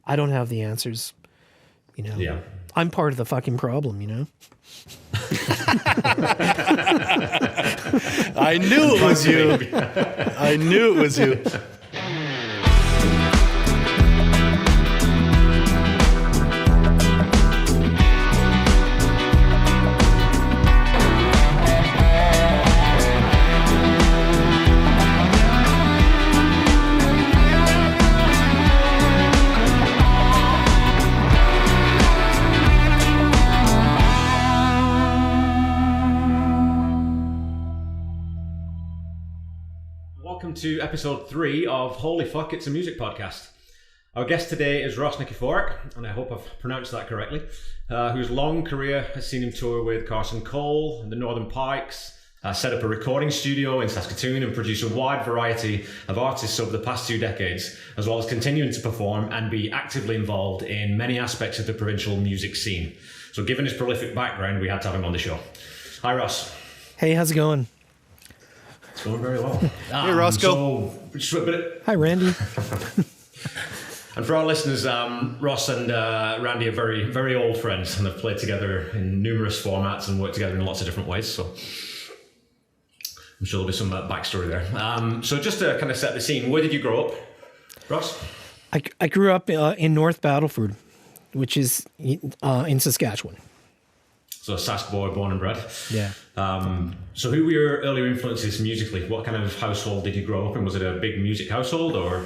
I don't have the answers. You know, Yeah. I'm part of the fucking problem, you know? I knew it was you. I knew it was you. Welcome to episode 3 of Holy Fuck, It's a Music Podcast. Our guest today is Ross Nykiforuk, and I hope I've pronounced that correctly, whose long career has seen him tour with Carson Cole and the Northern Pikes, set up a recording studio in Saskatoon and produce a wide variety of artists over the past 2 decades, as well as continuing to perform and be actively involved in many aspects of the provincial music scene. So given his prolific background, we had to have him on the show. Hi Ross. Hey, how's it going? It's going very well. Hey, Roscoe. Hi, Randy. And for our listeners, Ross and Randy are very, very old friends and have played together in numerous formats and worked together in lots of different ways. So I'm sure there'll be some backstory there. So just to kind of set the scene, where did you grow up, Ross? I grew up in North Battleford, which is in Saskatchewan. So a Sask boy, born and bred. Yeah. So who were your earlier influences musically? What kind of household did you grow up in? Was it a big music household or?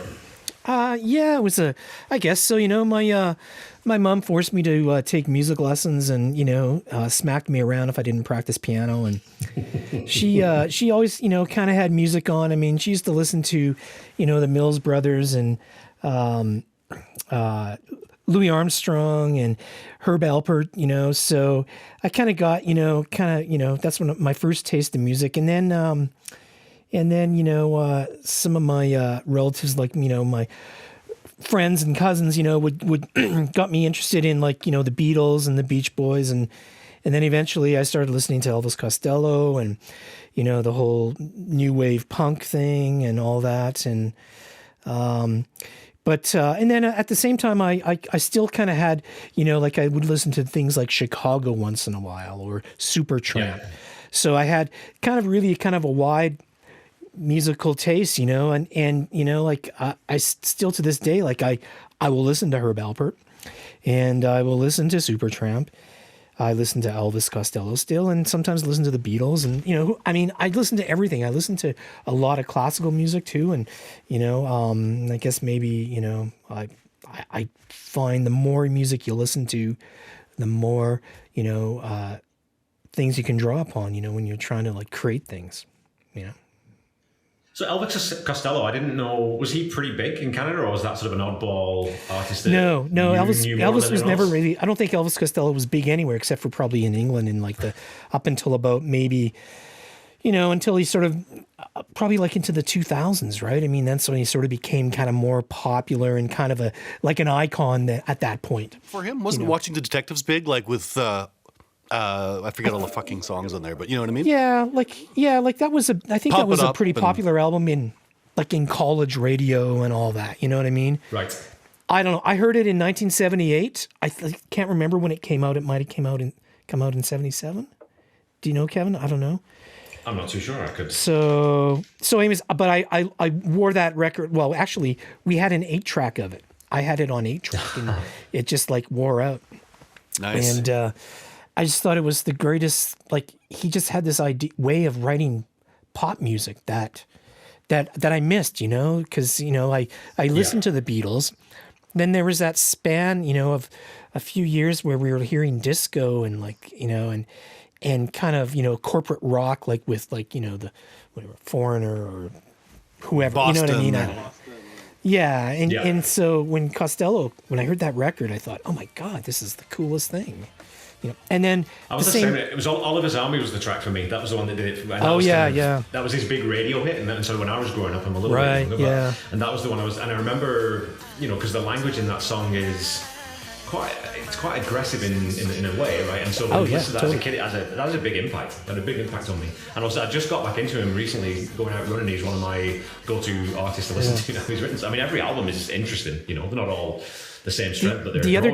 Yeah, it was I guess so. You know, my mom forced me to take music lessons, and you know, smacked me around if I didn't practice piano. And she always, you know, kind of had music on. I mean, she used to listen to, you know, the Mills Brothers and Louis Armstrong and Herb Alpert, you know. So I kind of got, you know, that's when my first taste of music, and then you know, some of my relatives, like, you know, my friends and cousins, you know, would got me interested in, like, you know, the Beatles and the Beach Boys, and then eventually I started listening to Elvis Costello and, you know, the whole new wave punk thing and all that, and and then at the same time, I still kind of had, you know, like I would listen to things like Chicago once in a while or Supertramp. Yeah. So I had kind of a wide musical taste, you know, and you know, like I still to this day, like I will listen to Herb Alpert and I will listen to Supertramp. I listen to Elvis Costello still, and sometimes listen to the Beatles, and you know, I mean, I listen to everything. I listen to a lot of classical music too, and you know, I guess maybe, you know, I find the more music you listen to, the more, you know, things you can draw upon, you know, when you're trying to like create things, you know. So Elvis Costello, I didn't know, was he pretty big in Canada, or was that sort of an oddball artist? No, Elvis was never really, I don't think Elvis Costello was big anywhere except for probably in England in like up until about maybe, you know, until he sort of, probably like into the 2000s, right? I mean, that's when he sort of became kind of more popular and kind of like an icon at that point. For him, wasn't Watching the Detectives big, like with, I forget all the fucking songs on there, but you know what I mean? Yeah, like that was I think that was a pretty popular album in college radio and all that. You know what I mean? Right. I don't know. I heard it in 1978. I can't remember when it came out. It might have come out in 77. Do you know, Kevin? I don't know. I'm not too sure. I could. So anyways, but I wore that record. Well, actually, we had an 8-track of it. I had it on 8-track, and it just like wore out. Nice. And I just thought it was the greatest. Like, he just had this way of writing pop music that I missed, you know, because, you know, I listened to the Beatles. Then there was that span, you know, of a few years where we were hearing disco and like, you know, and kind of, you know, corporate rock, like with like, you know, the whatever Foreigner or whoever, Boston, you know what I mean? Yeah. And so when I heard that record, I thought, oh my God, this is the coolest thing. You know, and then I was it was Oliver's Army was the track for me. That was the one that did it. That was his big radio hit, and so when I was growing up, I'm a little bit younger, and that was the one and I remember, you know, because the language in that song is quite aggressive in a way, right? And so when I listened to that as a kid, that was a big impact. It had a big impact on me. And also, I just got back into him recently, going out running. He's one of my go-to artists to listen to now. He's written. I mean, every album is interesting. You know, they're not all the same strength, but the other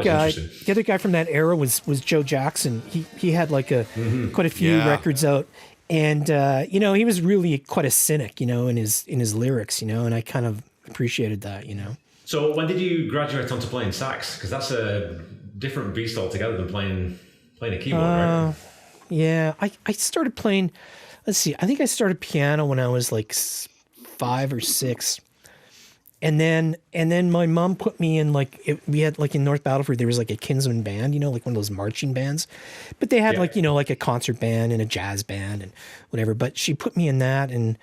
guy from that era was Joe Jackson. He had like quite a few records out, and you know, he was really quite a cynic, you know, in his lyrics, you know, and I kind of appreciated that, you know. So when did you graduate onto playing sax? Because that's a different beast altogether than playing a keyboard, right? Yeah, I started playing. Let's see, I think I started piano when I was like 5 or 6. And then my mom put me in we had like in North Battleford, there was like a Kinsman band, you know, like one of those marching bands, but they had like, you know, like a concert band and a jazz band and whatever. But she put me in that. And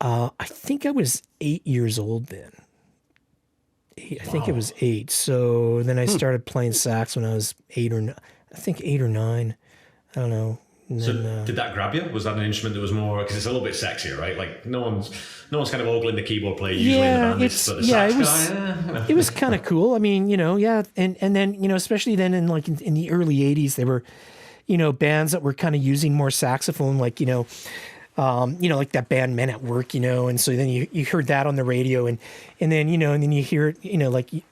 I think I was 8 years old then. I think it was 8. So then I started playing sax when I was 8 or 9. I don't know. So did that grab you? Was that an instrument that was more, because it's a little bit sexier, right? Like no one's kind of ogling the keyboard player usually in the band. It was kind of cool. I mean, you know, and then, you know, especially then in the early 80s, there were, you know, bands that were kind of using more saxophone, like, you know, like that band Men at Work, you know, and so then you heard that on the radio, and then you hear it, you know, like you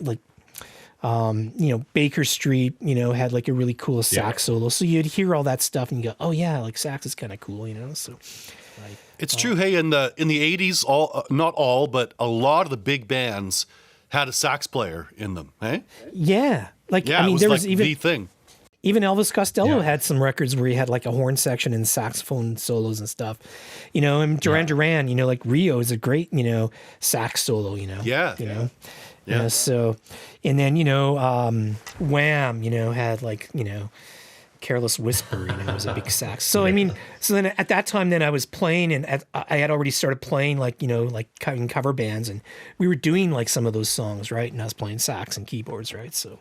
know, Baker Street, you know, had like a really cool sax solo. So you'd hear all that stuff and you go, oh yeah, like sax is kind of cool, you know? So it's true. Hey, in the 80s, not all, but a lot of the big bands had a sax player in them. Hey? Yeah. Like, yeah, I mean, it was there like was even the thing. Even Elvis Costello had some records where he had like a horn section and saxophone solos and stuff, you know, and Duran, you know, like Rio is a great, you know, sax solo, you know, you know. Yeah. So, and then, you know, Wham, you know, had like, you know, Careless Whisper, you know, was a big sax. So, I mean, so then at that time, then I was playing, and I had already started playing like, you know, like in cover bands, and we were doing like some of those songs, right? And I was playing sax and keyboards, right? So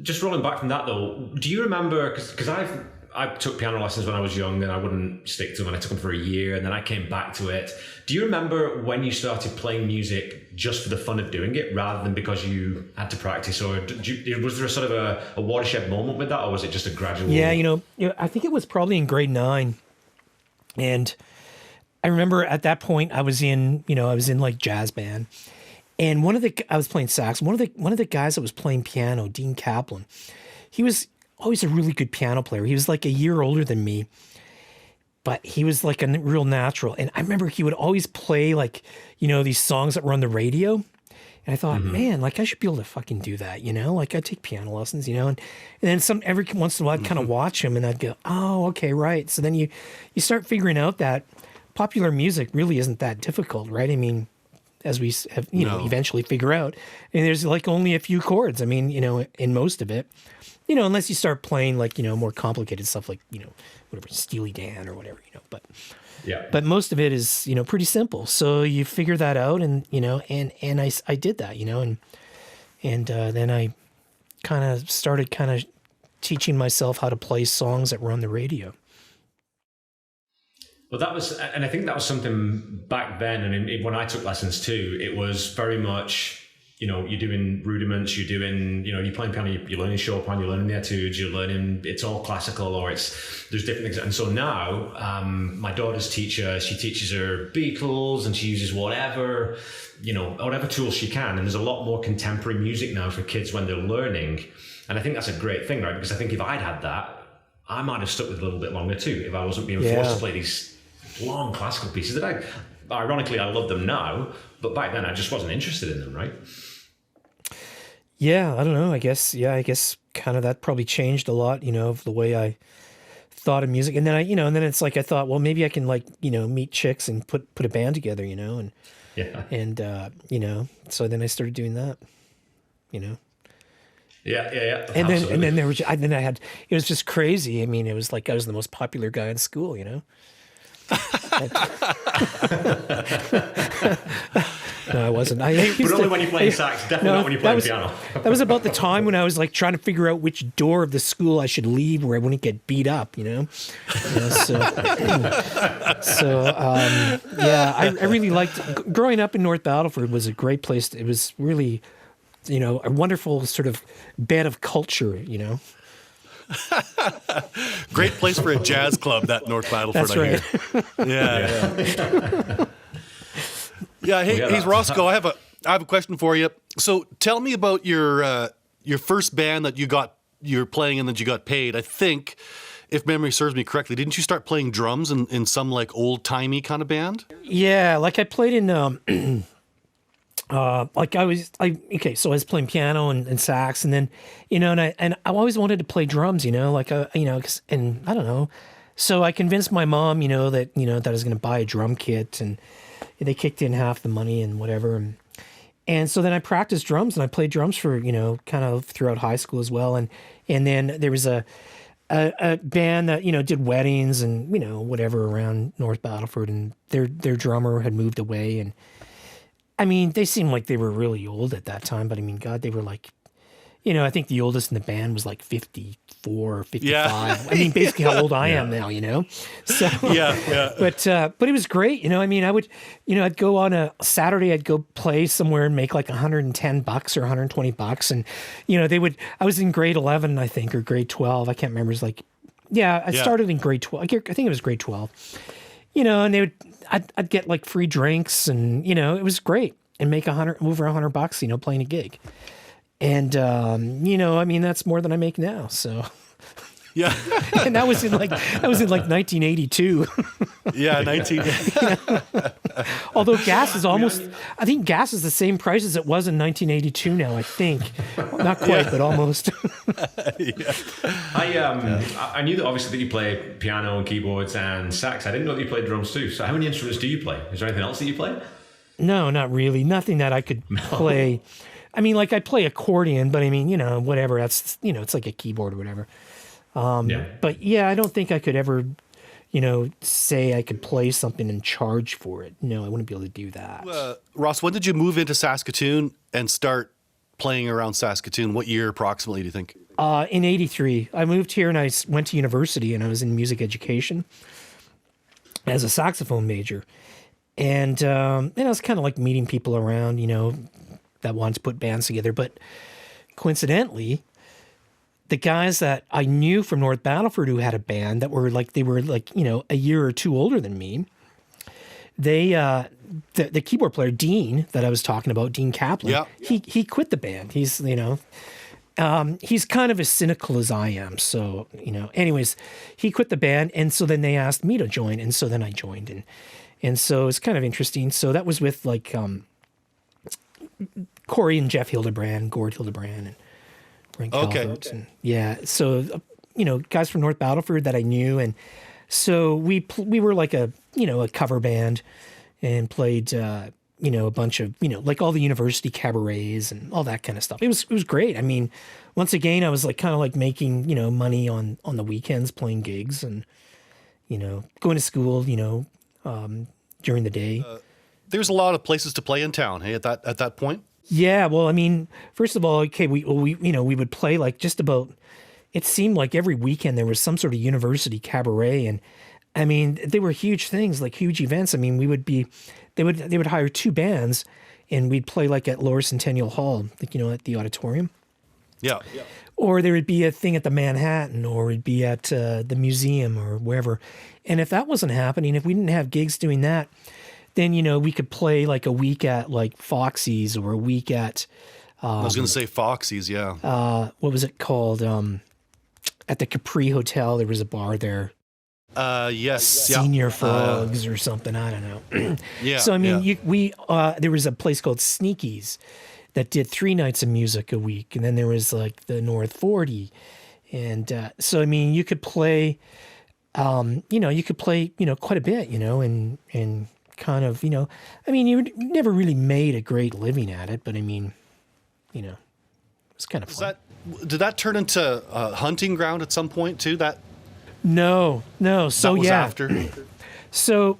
just rolling back from that though, do you remember, because I took piano lessons when I was young and I wouldn't stick to them, and I took them for a year and then I came back to it. Do you remember when you started playing music just for the fun of doing it rather than because you had to practice, or was there a sort of a watershed moment with that, or was it just a gradual? Yeah, you know, I think it was probably in grade 9, and I remember at that point I was in like jazz band, and I was playing sax. One of the guys that was playing piano, Dean Kaplan, he was always a really good piano player. He was like a year older than me, but he was like a real natural. And I remember he would always play like, you know, these songs that were on the radio. And I thought, man, like I should be able to fucking do that, you know? Like I take piano lessons, you know? And then every once in a while I'd kind of watch him and I'd go, oh, okay, right. So then you start figuring out that popular music really isn't that difficult, right? I mean, as we have, you know, eventually figure out. And there's like only a few chords. I mean, you know, in most of it, you know, unless you start playing like, you know, more complicated stuff like, you know, whatever, Steely Dan or whatever, you know, but most of it is, you know, pretty simple. So you figure that out, and, you know, and I did that, you know, and then I kind of started teaching myself how to play songs that were on the radio. Well, and I think that was something back then. And when I took lessons too, it was very much, you know, you're doing rudiments, you're doing, you know, you're playing piano, you're learning Chopin, you're learning the etudes, you're learning, it's all classical, or there's different things. And so now, my daughter's teacher, she teaches her Beatles, and she uses whatever tools she can. And there's a lot more contemporary music now for kids when they're learning. And I think that's a great thing, right? Because I think if I'd had that, I might have stuck with it a little bit longer too, if I wasn't being forced to play these long classical pieces that ironically, I love them now, but back then I just wasn't interested in them, right? Yeah, I don't know. I guess kind of that probably changed a lot, you know, of the way I thought of music. And then and then it's like I thought, well, maybe I can like, you know, meet chicks and put a band together, you know, and you know, so then I started doing that, you know. Yeah. And then it was just crazy. I mean, it was like I was the most popular guy in school, you know. No, I wasn't. But only when you're playing sax, definitely not when you're playing piano. That was about the time when I was like trying to figure out which door of the school I should leave where I wouldn't get beat up, you know? I really liked, growing up in North Battleford was a great place. It was really, you know, a wonderful sort of bed of culture, you know? Great place for a jazz club, that North Battleford. That's right. Yeah. Yeah. Hey, Roscoe, I have a question for you. So tell me about your first band that you're playing and that you got paid. I think, if memory serves me correctly, didn't you start playing drums in some like old timey kind of band? Yeah, like I played in like I was playing piano and sax, and then and I always wanted to play drums, like and I don't know. So I convinced my mom, that that I was going to buy a drum kit, and they kicked in half the money and whatever. And so then I practiced drums, and I played drums for, kind of throughout high school as well. And then there was a band that, did weddings and, whatever around North Battleford, and their drummer had moved away. And I mean, they seemed like they were really old at that time, but I mean, God, they were like, I think the oldest in the band was like 54 or 55. Yeah. I mean, basically how old I am now, So yeah. But it was great, I mean, I would, I'd go on a Saturday, I'd go play somewhere and make like $110 or $120, and I was in grade 11, I think, or grade 12. I can't remember. It was like, I started in grade 12. I think it was grade 12. And I'd get like free drinks, and it was great, and make over $100, playing a gig. And, I mean, that's more than I make now. So, yeah. And that was in like 1982. Yeah. Although gas is I think gas is the same price as it was in 1982 now, I think. Not quite, but almost. Yeah. I knew that obviously that you play piano and keyboards and sax. I didn't know that you played drums too. So how many instruments do you play? Is there anything else that you play? No, not really. Nothing that I could play. I mean, like I play accordion, but I mean, whatever. That's, it's like a keyboard or whatever. But yeah, I don't think I could ever, say I could play something and charge for it. No, I wouldn't be able to do that. Ross, when did you move into Saskatoon and start playing around Saskatoon? What year approximately do you think? In 83. I moved here and I went to university, and I was in music education as a saxophone major. And I was kind of like meeting people around, that wanted to put bands together. But coincidentally, the guys that I knew from North Battleford who had a band that were like a year or two older than me, they the keyboard player Dean that I was talking about, Dean Kaplan, he quit the band. He's he's kind of as cynical as I am. So anyways, he quit the band, and so then they asked me to join, and so then I joined, and so it's kind of interesting. So that was with like Corey and Jeff Hildebrand, Gord Hildebrand, and Brent Calvert. And so guys from North Battleford that I knew, and so we were like a cover band, and played a bunch of like all the university cabarets and all that kind of stuff. It was great. I mean, once again, I was like kind of like making money on the weekends playing gigs, and going to school during the day. There's a lot of places to play in town, hey, at that point? Yeah, well, I mean, first of all, okay, we would play like just about, it seemed like every weekend there was some sort of university cabaret, and I mean, they were huge things, like huge events. I mean, they would hire two bands, and we'd play like at Lower Centennial Hall, like, at the auditorium. Yeah. Or there would be a thing at the Manhattan, or it'd be at the museum or wherever. And if that wasn't happening, if we didn't have gigs doing that, then, we could play like a week at like Foxy's, or a week at... I was going to say Foxy's, yeah. What was it called? At the Capri Hotel, there was a bar there. Yes. Senior Frogs or something, I don't know. Yeah. So, I mean, there was a place called Sneaky's that did 3 nights of music a week. And then there was like the North 40. And so, I mean, you could play, quite a bit, and kind of, I mean, you never really made a great living at it, but I mean, it's kind of fun. Did that turn into a hunting ground at some point too? No. So that was after. So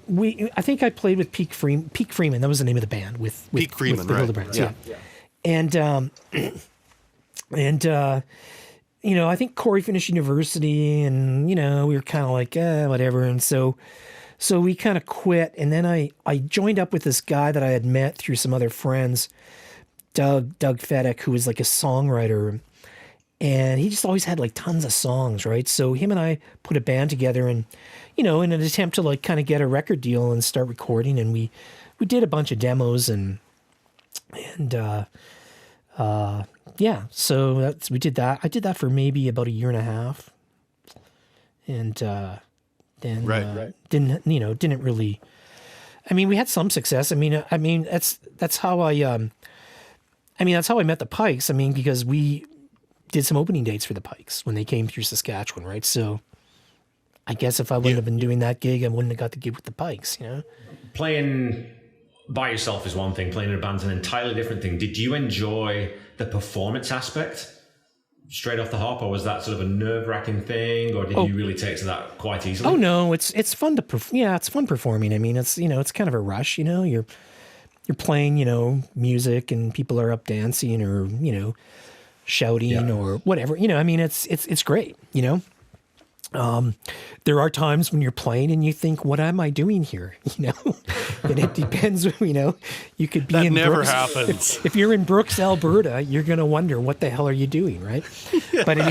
I think I played with Peak Freeman. That was the name of the band with Peak Freeman, the right? Hildebrands, yeah. And I think Corey finished university, and we were kind of like whatever, and so we kind of quit, and then I joined up with this guy that I had met through some other friends, Doug Fedek, who was like a songwriter, and he just always had like tons of songs, right? So him and I put a band together, and in an attempt to like kind of get a record deal and start recording, and we did a bunch of demos, and yeah, so we did that. I did that for maybe about a year and a half, and then didn't really. I mean, we had some success. I mean, that's how I met the Pikes. I mean, because we did some opening dates for the Pikes when they came through Saskatchewan, right? So I guess if I wouldn't have been doing that gig, I wouldn't have got the gig with the Pikes, you know? Playing by yourself is one thing, playing in a band's an entirely different thing. Did you enjoy the performance aspect straight off the hop, or was that sort of a nerve-wracking thing, or did you really take to that quite easily? Oh no, it's fun to it's fun performing. I mean, it's it's kind of a rush, you're playing, music and people are up dancing or, shouting or whatever, I mean, it's great, there are times when you're playing and you think, what am I doing here? And it depends, you could be that in never Brooks. happens. If you're in Brooks, Alberta, you're going to wonder what the hell are you doing, right? But I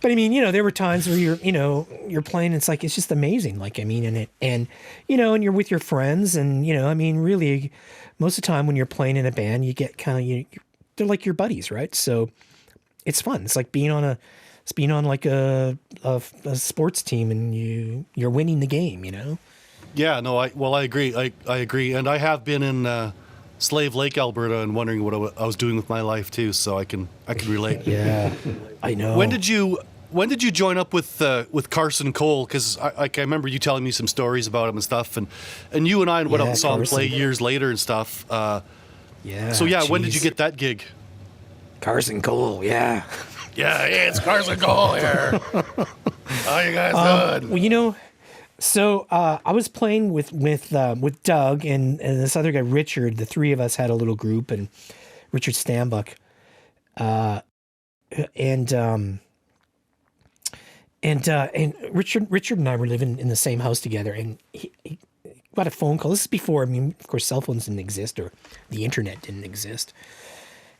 mean, there were times where you're playing, it's like, it's just amazing. Like, I mean, and you're with your friends and, I mean, really most of the time when you're playing in a band, you get kind of, they're like your buddies, right? So it's fun. It's like being on like a sports team and you're winning the game, Yeah, no, I agree. I agree. And I have been in Slave Lake, Alberta, and wondering what I was doing with my life too, so I can relate. Yeah, I know. When did you join up with Carson Cole? Because I remember you telling me some stories about him and stuff, and you and I went out and saw him play years later and stuff. Yeah. So when did you get that gig? Carson Cole, yeah. Yeah, it's Carson Cole here. How you guys doing? Well, so I was playing with Doug and this other guy, Richard. The three of us had a little group, and Richard Stambuck, and Richard and I were living in the same house together, and he got a phone call. This is before, I mean, of course, cell phones didn't exist or the internet didn't exist.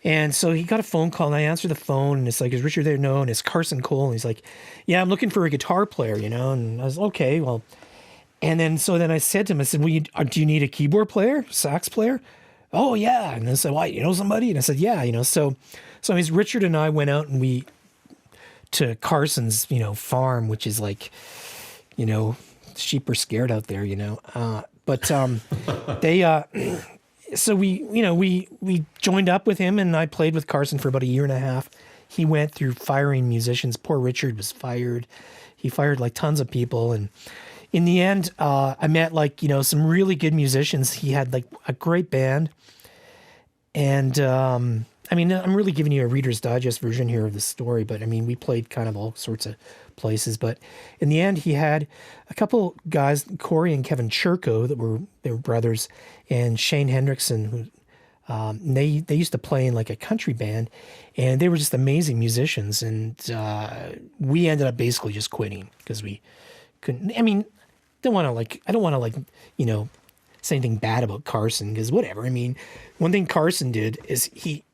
And so he got a phone call, and I answered the phone, and it's like, is Richard there? No. And it's Carson Cole. And he's like, yeah, I'm looking for a guitar player, And I was, okay, well. And then I said to him, I said, well, do you need a keyboard player, sax player? Oh, yeah. And I said, why, you know somebody? And I said, yeah, So I mean, Richard and I went out and to Carson's, farm, which is like, sheep are scared out there, But they... So we joined up with him, and I played with Carson for about a year and a half. He went through firing musicians. Poor Richard was fired. He fired like tons of people. And in the end, I met some really good musicians. He had like a great band. And I mean, I'm really giving you a Reader's Digest version here of the story, but I mean, we played kind of all sorts of places. But in the end, he had a couple guys, Corey and Kevin Churko, they were brothers, and Shane Hendrickson, who they used to play in like a country band, and they were just amazing musicians. And we ended up basically just quitting because we couldn't. I mean, I don't want to say anything bad about Carson, because whatever. I mean, one thing Carson did is he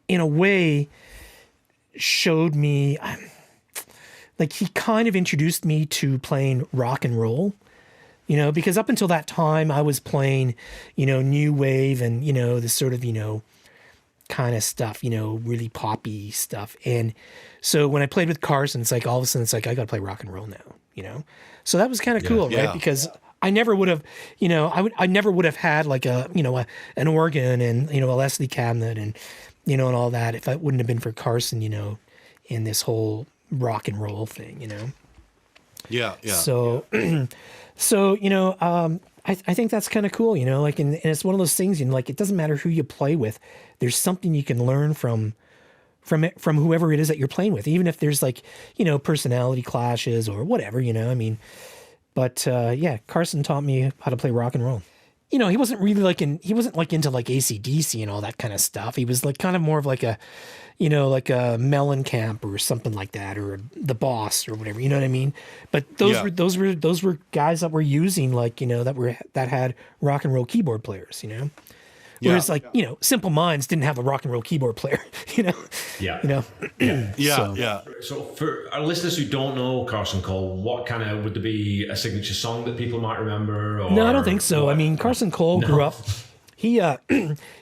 in a way showed me, like, he kind of introduced me to playing rock and roll, because up until that time I was playing, new wave and, this sort of, kind of stuff, really poppy stuff. And so when I played with Carson, it's like all of a sudden it's like, I got to play rock and roll now, So that was kind of cool, right? Because I never would have, I never would have had like an organ and, a Leslie cabinet and, and all that if it wouldn't have been for Carson, in this whole rock and roll thing, Yeah. So, I think that's kind of cool, and it's one of those things, like, it doesn't matter who you play with. There's something you can learn from whoever it is that you're playing with, even if there's like, personality clashes or whatever, I mean, but, Carson taught me how to play rock and roll. He wasn't really he wasn't like into like AC/DC and all that kind of stuff. He was like kind of more of like a, like a Mellencamp or something like that, or the Boss or whatever, you know what I mean? But those were guys that were using that had rock and roll keyboard players, Whereas Simple Minds didn't have a rock and roll keyboard player, Yeah. Yeah. So for our listeners who don't know Carson Cole, would there be a signature song that people might remember? Or no, I don't think so. I mean, Carson Cole grew up. He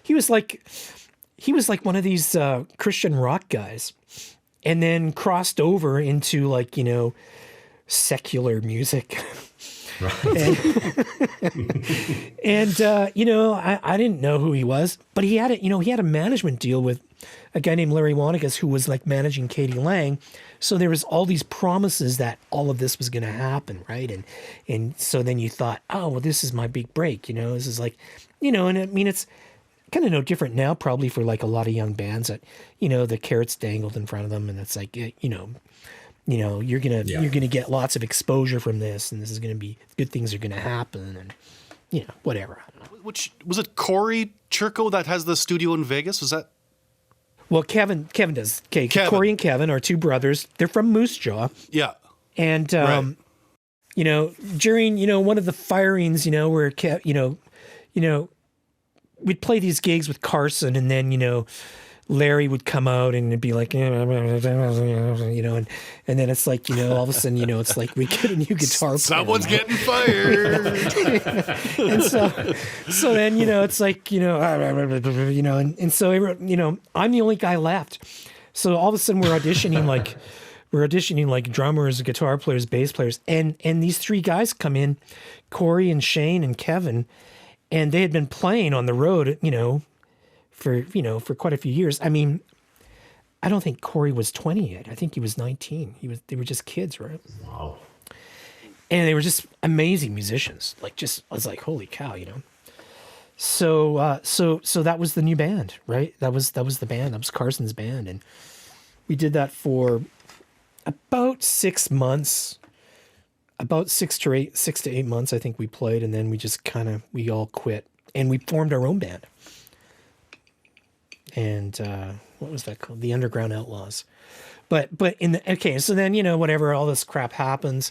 he was like one of these Christian rock guys, and then crossed over into like, you know, secular music. Right. And you know, I didn't know who he was, but he had a management deal with a guy named Larry Wanikas, who was like managing Katie Lang. So there was all these promises that all of this was going to happen, right? And so then you thought, oh well, this is my big break, you know. This is like, you know, and I mean it's kind of no different now, probably for like a lot of young bands that, you know, the carrots dangled in front of them, and it's like, you know, you're gonna get lots of exposure from this, and this is gonna be good things are gonna happen, and you know, whatever. I don't know. Which was it? Corey Churko that has the studio in Vegas. Was that? Well, Kevin does. Okay, Kevin. Corey and Kevin are two brothers. They're from Moose Jaw, Yeah. and Right. you know, during, you know, one of the firings, you know, where you know, we'd play these gigs with Carson, and then, you know, Larry would come out and it'd be like, you know, and then it's like, you know, all of a sudden, you know, it's like we get a new guitar player. Someone's getting fired. And so then, you know, it's like, you know, and so, you know, I'm the only guy left. So all of a sudden we're auditioning like drummers, guitar players, bass players. And these three guys come in, Corey and Shane and Kevin, and they had been playing on the road, you know, for quite a few years. I mean, I don't think Corey was 20 yet. I think he was 19. They were just kids, right? Wow. And they were just amazing musicians. Like, just, I was like, holy cow, you know? So that was the new band, right? That was the band. That was Carson's band. And we did that for about 6 months, about 6 to 8 months, I think we played. And then we all quit and we formed our own band. And what was that called? The Underground Outlaws. But so then, you know, whatever, all this crap happens.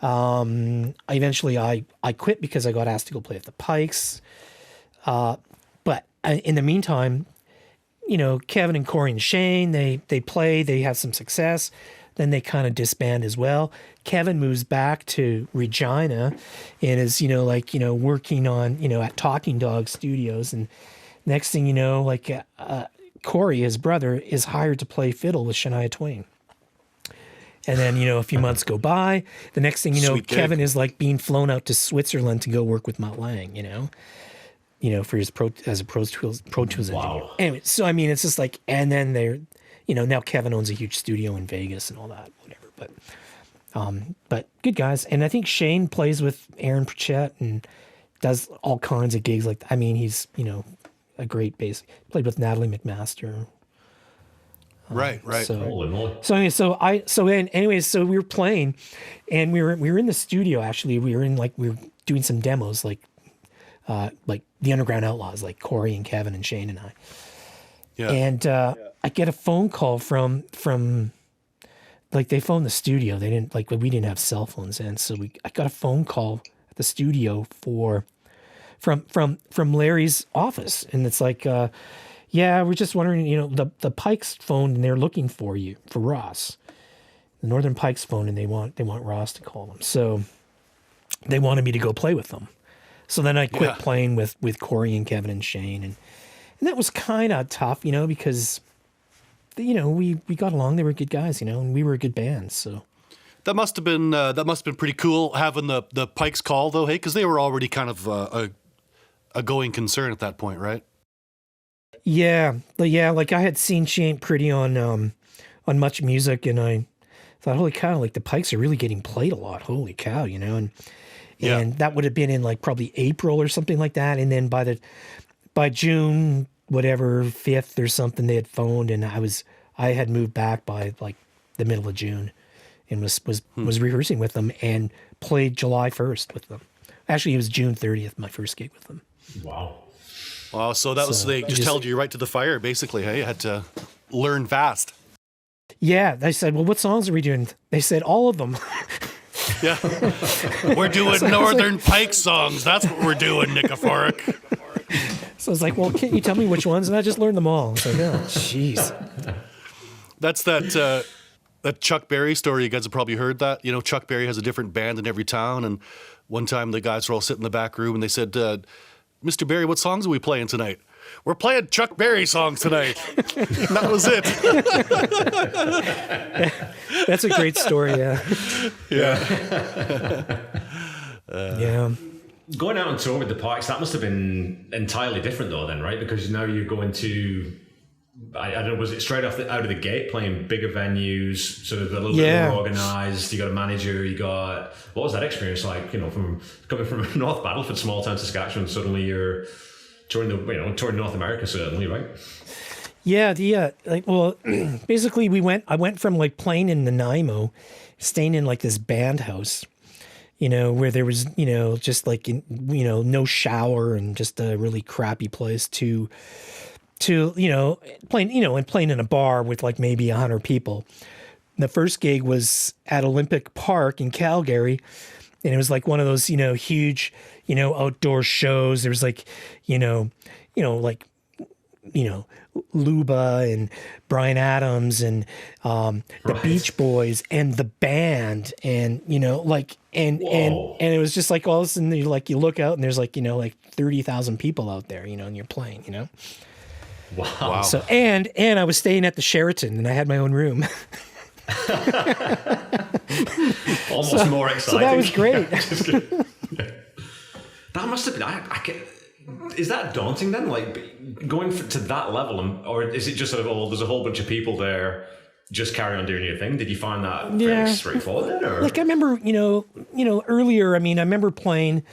Eventually I quit because I got asked to go play at the Pikes. But in the meantime, you know, Kevin and Corey and Shane, they play, they have some success. Then they kind of disband as well. Kevin moves back to Regina and is, you know, like, you know, working on, you know, at Talking Dog Studios. And next thing you know, like Corey, his brother, is hired to play fiddle with Shania Twain. And then, you know, a few months go by. The next thing you know, Sweet gig. Kevin is like being flown out to Switzerland to go work with Mutt Lange, you know, for his as a Pro Tools engineer. Wow. Anyway, so I mean, it's just like, and then they're, you know, now Kevin owns a huge studio in Vegas and all that, whatever. But good guys. And I think Shane plays with Aaron Pritchett and does all kinds of gigs like that. I mean, he's, you know, a great bass. Played with Natalie McMaster. Right. Holy moly. So we were playing, and we were in the studio. Actually, we were doing some demos, like the Underground Outlaws, like Corey and Kevin and Shane and I. Yeah. And I get a phone call from like, they phoned the studio. They didn't, like, we didn't have cell phones, and so I got a phone call at the studio from Larry's office, and it's like, yeah, we're just wondering, you know, the Pikes phoned and they're looking for you, for Ross. The Northern Pikes phoned and they want Ross to call them. So they wanted me to go play with them. So then I quit playing with Corey and Kevin and Shane, and that was kind of tough, you know, because, you know, we got along. They were good guys, you know, and we were a good band. So That must have been pretty cool having the Pikes call though, hey, because they were already kind of a going concern at that point, right? yeah, like I had seen She Ain't Pretty on Much Music, and I thought, holy cow, like the Pikes are really getting played a lot. Holy cow, you know, and that would have been in like probably April or something like that, and then by June, whatever, 5th or something, they had phoned, and I had moved back by like the middle of June, and was rehearsing with them and played July 1st with them. Actually, it was June 30th, my first gig with them. Wow. Wow, so that was, they just held you right to the fire, basically, hey? You had to learn fast. Yeah, I said, well, what songs are we doing? They said, all of them. Yeah. We're doing Northern Pikes songs. That's what we're doing, Nykiforuk. So I was like, well, can't you tell me which ones? And I just learned them all. I was like, oh, jeez. That's that Chuck Berry story. You guys have probably heard that. You know, Chuck Berry has a different band in every town. And one time the guys were all sitting in the back room and they said, Mr. Berry, what songs are we playing tonight? We're playing Chuck Berry songs tonight. That was it. That's a great story. Yeah. Yeah. Going out on tour with the Pikes, that must have been entirely different though then, right? Because now you're going to, I don't know, was it straight out of the gate playing bigger venues, sort of a little bit more organised, you got a manager, what was that experience like, from coming from North Battleford, small town Saskatchewan, suddenly you're touring North America certainly, right? Yeah, basically I went from like playing in Nanaimo, staying in like this band house, where there was, just like, no shower and just a really crappy place to playing in a bar with like maybe 100 people. The first gig was at Olympic Park in Calgary, and it was like one of those, huge, outdoor shows. There was like, Luba and Bryan Adams and the Beach Boys and the band, and and it was just like all of a sudden you look out and there's like 30,000 people out there, and you're playing, Wow. So and I was staying at the Sheraton and I had my own room. Almost more exciting. So that was great. That must have been. Is that daunting then? Like going to that level, or is it just sort of, there's a whole bunch of people there, just carry on doing your thing? Did you find that fairly straightforward then? Or? Like I remember, earlier. I mean, I remember playing,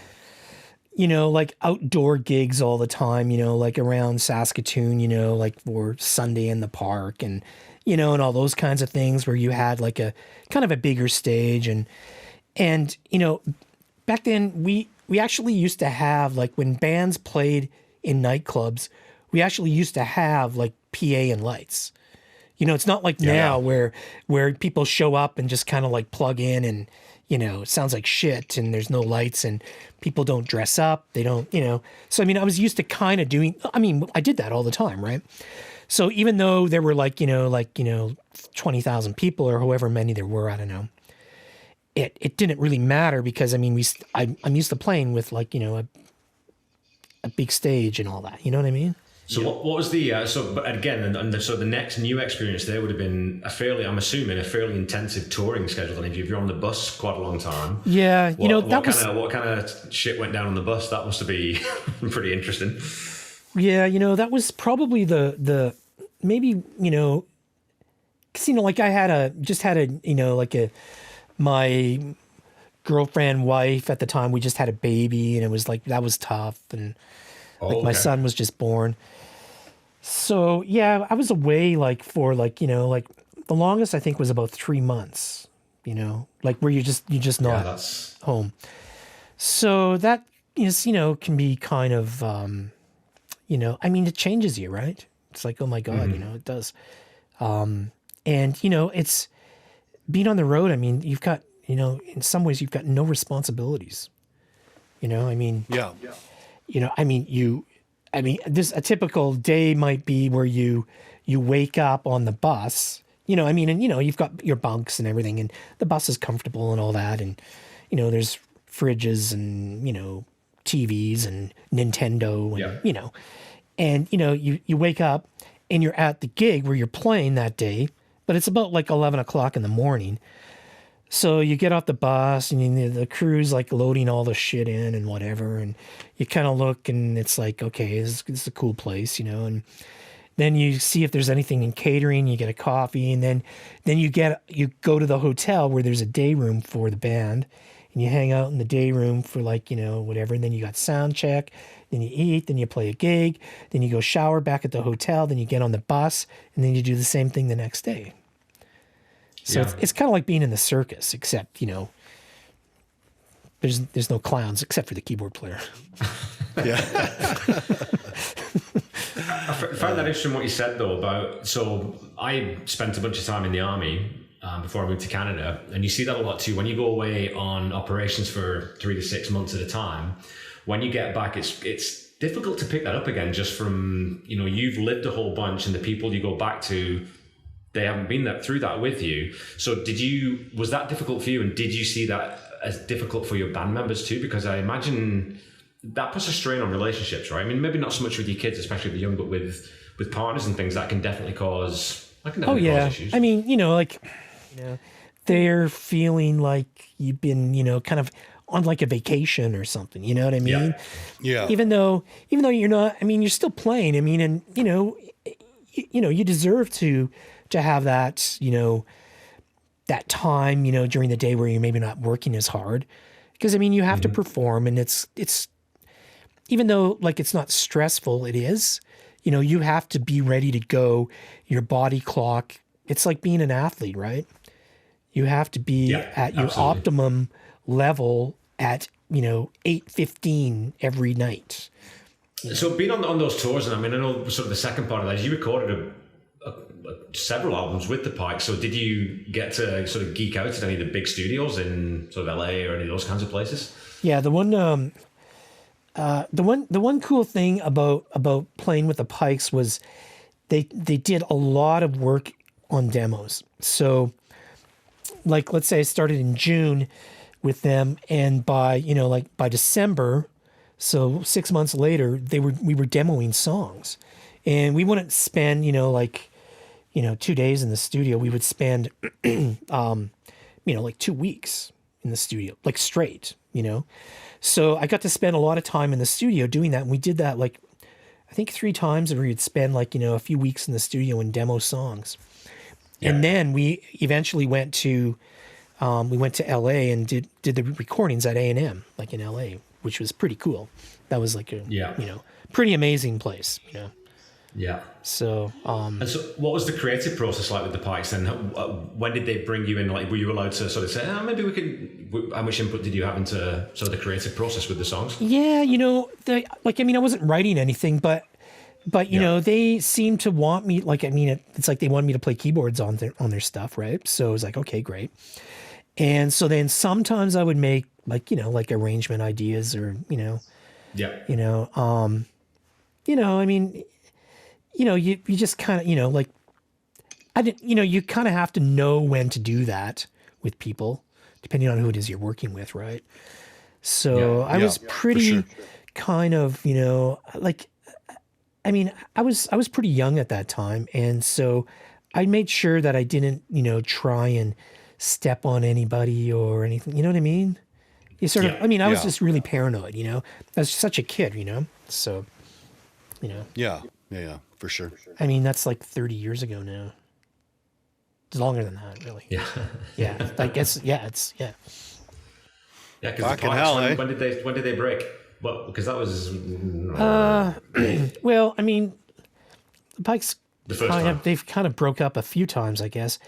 like outdoor gigs all the time. Like around Saskatoon. Like for Sunday in the Park and and all those kinds of things where you had like a kind of a bigger stage and back then we actually used to have, like, when bands played in nightclubs, we actually used to have like PA and lights. It's not like now where people show up and just kind of like plug in and, it sounds like shit and there's no lights and people don't dress up. They don't, So, I mean, I was used to kind of I did that all the time, right? So even though there were 20,000 people or however many there were, I don't know, it didn't really matter because, I mean, I'm used to playing with like, a big stage and all that. You know what I mean? So what was the but again, so the next new experience there would have been I'm assuming a fairly intensive touring schedule. And if you're on the bus quite a long time, what kind of shit went down on the bus? That must be pretty interesting. Yeah, that was probably the maybe because like I had my girlfriend wife at the time, we just had a baby and it was like that was tough and my son was just born. So yeah, I was away like for the longest I think was about 3 months, like where you're just not home. So that is, can be kind of, I mean, it changes you, right? It's like, oh my God, it does. And it's being on the road. I mean, you've got, in some ways you've got no responsibilities, I mean, this a typical day might be where you wake up on the bus, and you've got your bunks and everything, and the bus is comfortable and all that, and there's fridges and TVs and Nintendo and you wake up and you're at the gig where you're playing that day, but it's about like 11 o'clock in the morning. So you get off the bus and the crew's like loading all the shit in and whatever. And you kind of look and it's like, okay, this is a cool place, and then you see if there's anything in catering, you get a coffee, and then you go to the hotel where there's a day room for the band and you hang out in the day room for like, whatever. And then you got sound check, then you eat, then you play a gig, then you go shower back at the hotel, then you get on the bus and then you do the same thing the next day. So it's kind of like being in the circus, except, there's no clowns except for the keyboard player. Yeah. I found that interesting what you said though about, so I spent a bunch of time in the army before I moved to Canada, and you see that a lot too. When you go away on operations for 3 to 6 months at a time, when you get back, it's difficult to pick that up again just from, you've lived a whole bunch and the people you go back to, they haven't been through that with you. So was that difficult for you? And did you see that as difficult for your band members too? Because I imagine that puts a strain on relationships, right? I mean, maybe not so much with your kids, especially the young, but with partners and things, that can definitely cause cause issues. I mean, they're feeling like you've been, kind of on like a vacation or something, you know what I mean? Yeah. Even though you're not, I mean, you're still playing. I mean, and you deserve to have that, that time, during the day where you're maybe not working as hard. Because I mean, you have to perform, and it's even though like it's not stressful, it is. You have to be ready to go. Your body clock. It's like being an athlete, right? You have to be at your optimum level at 8:15 every night. So being on those tours, and I mean, I know sort of the second part of that is you recorded several albums with the Pikes. So did you get to sort of geek out at any of the big studios in sort of LA or any of those kinds of places? Yeah, the one cool thing about playing with the Pikes was they did a lot of work on demos. So like, let's say I started in June with them, and by December, so 6 months later, we were demoing songs, and we wouldn't spend 2 days in the studio. We would spend like 2 weeks in the studio, like straight, So I got to spend a lot of time in the studio doing that, and we did that like I think 3 times, where we'd spend a few weeks in the studio and demo songs. Yeah. And then we eventually went to LA and did the recordings at A&M, like in LA, which was pretty cool. That was like a pretty amazing place, Yeah. So and so what was the creative process like with the Pikes then? When did they bring you in? Like, were you allowed to sort of say, maybe we could, how much input did you have into sort of the creative process with the songs? Yeah, I wasn't writing anything, but they seemed to want me, it's like they wanted me to play keyboards on their stuff, right? So it was like, okay, great. And so then sometimes I would make like arrangement ideas or, you just kind of, you kind of have to know when to do that with people, depending on who it is you're working with, right? So I was pretty kind of, I was pretty young at that time. And so I made sure that I didn't, try and step on anybody or anything. You know what I mean? You sort of, I was just really paranoid, I was such a kid, so, Yeah, for sure. I mean, that's like 30 years ago now. It's longer than that, really. Yeah. Yeah. I guess, Yeah, because fucking hell, when did they break? Well, because that was... well, I mean, the Pikes, they've kind of broke up a few times, I guess.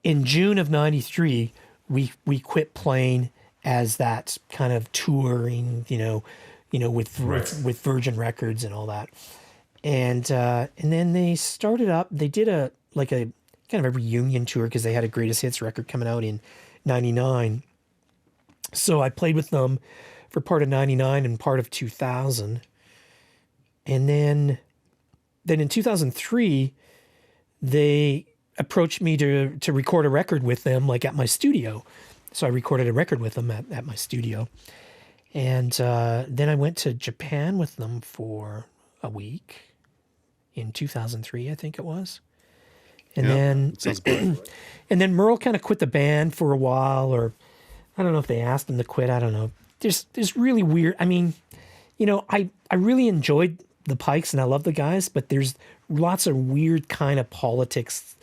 In June of 93, we quit playing as that kind of touring, with Virgin Records and all that. And then they started up, they did a kind of a reunion tour because they had a greatest hits record coming out in 99. So I played with them for part of 99 and part of 2000. And then in 2003, they approached me to record a record with them, like at my studio. So I recorded a record with them at my studio. And then I went to Japan with them for a week in 2003, I think it was. And then and then Merle kind of quit the band for a while, or I don't know if they asked him to quit. I don't know. There's really weird. I mean, I really enjoyed the Pikes and I love the guys, but there's lots of weird kind of politics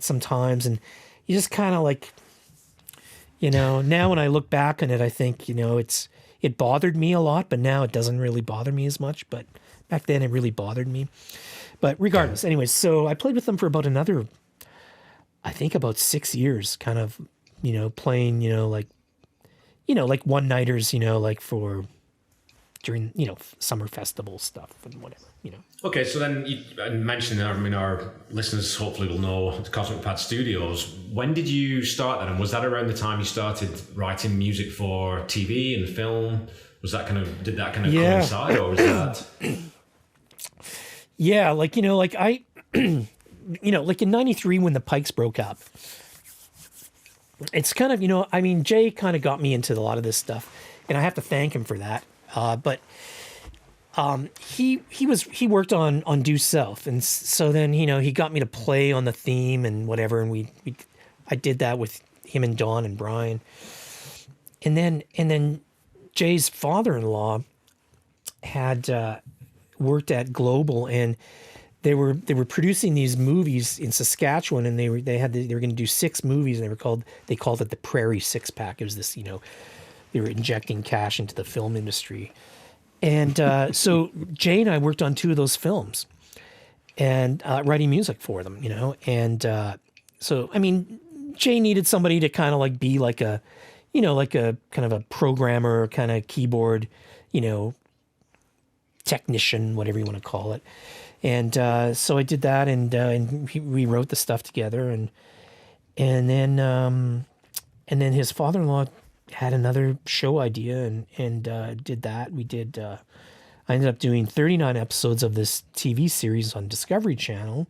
sometimes, and you just kind of like, now when I look back on it, I think it bothered me a lot, but now it doesn't really bother me as much. But back then, it really bothered me. But regardless, anyways, so I played with them for about another, I think about 6 years, kind of, playing, like one-nighters, like for during, summer festival stuff and whatever, Okay, so then you mentioned, our listeners hopefully will know the Cosmic Pad Studios. When did you start that? And was that around the time you started writing music for TV and film? Did that kind of coincide, or was that... Yeah, like I, like in 93 when the Pikes broke up, it's kind of, Jay kind of got me into a lot of this stuff, and I have to thank him for that. But he worked on Due South, and so then he got me to play on the theme and whatever, and I did that with him and Don and Brian, and then Jay's father-in-law had worked at Global, and they were producing these movies in Saskatchewan, and they were going to do 6 movies, and they called it the Prairie Six Pack. It was this, they were injecting cash into the film industry. And so Jay and I worked on 2 of those films and writing music for them, And so, I mean, Jay needed somebody to kind of like be like a kind of a programmer, kind of keyboard, technician, whatever you want to call it. And so I did that, and we wrote the stuff together, and then his father-in-law had another show idea, and did that. I ended up doing 39 episodes of this TV series on Discovery Channel,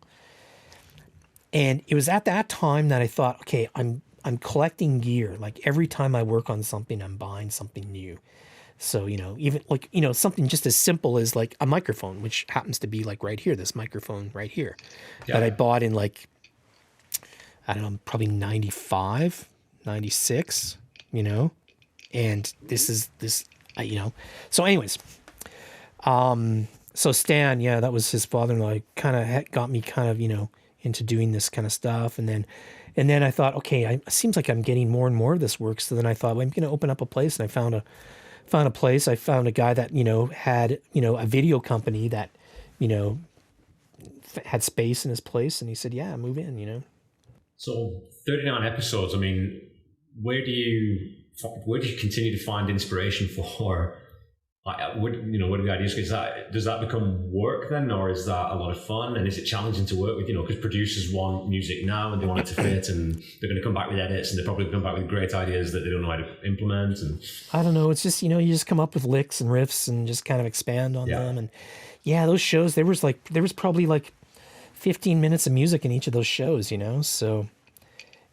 and it was at that time that I thought, okay, I'm collecting gear. Like every time I work on something, I'm buying something new. So, even like, something just as simple as like a microphone, which happens to be like right here, this microphone right here that I bought in like, I don't know, probably 95, 96, and this is this, so anyways, so Stan, that was his father-in-law, kind of got me kind of, into doing this kind of stuff. And then I thought, okay, it seems like I'm getting more and more of this work. So then I thought, well, I'm going to open up a place, and I found a place. I found a guy that, had, a video company that, had space in his place. And he said, yeah, move in, So 39 episodes. I mean, where do you continue to find inspiration for? What are the ideas? Does that become work then, or is that a lot of fun? And is it challenging to work with? Because producers want music now and they want it to fit, and they're going to come back with edits, and they're probably come back with great ideas that they don't know how to implement. And I don't know. It's just you just come up with licks and riffs and just kind of expand on them. And those shows, there was probably like 15 minutes of music in each of those shows. So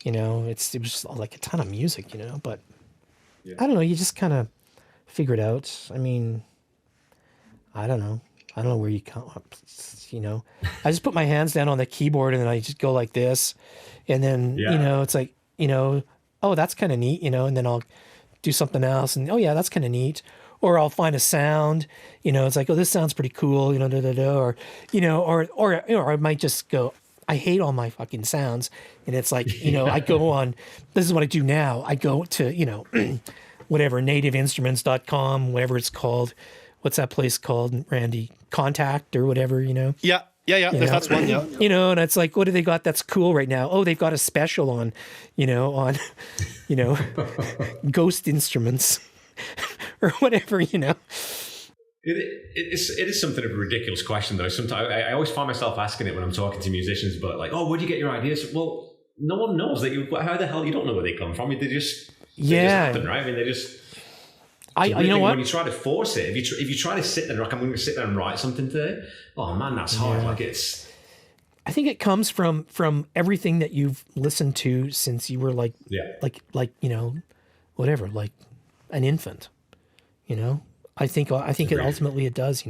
it was like a ton of music. But I don't know. You just kind of figure it out. I mean, I don't know where you come up, I just put my hands down on the keyboard, and then I just go like this, and then it's like, oh, that's kind of neat, and then I'll do something else, and oh yeah, that's kind of neat, or I'll find a sound, it's like, oh, this sounds pretty cool, or I might just go, I hate all my fucking sounds, and it's like, I go on, this is what I do now, I go to, whatever, nativeinstruments.com, whatever it's called. What's that place called, Randy? Contact or whatever, Yeah. That's one, yeah. And it's like, what do they got that's cool right now? Oh, they've got a special on, Ghost Instruments or whatever, It is something of a ridiculous question, though. Sometimes I always find myself asking it when I'm talking to musicians, but like, oh, where do you get your ideas? Well, no one knows that how the hell you don't know where they come from. They just happen, right? I mean, they just. When you try to force it, if you try to sit there, like I'm going to sit there and write something today. Oh man, that's hard. Like it's. I think it comes from everything that you've listened to since you were like whatever, like an infant. I think it ultimately it does.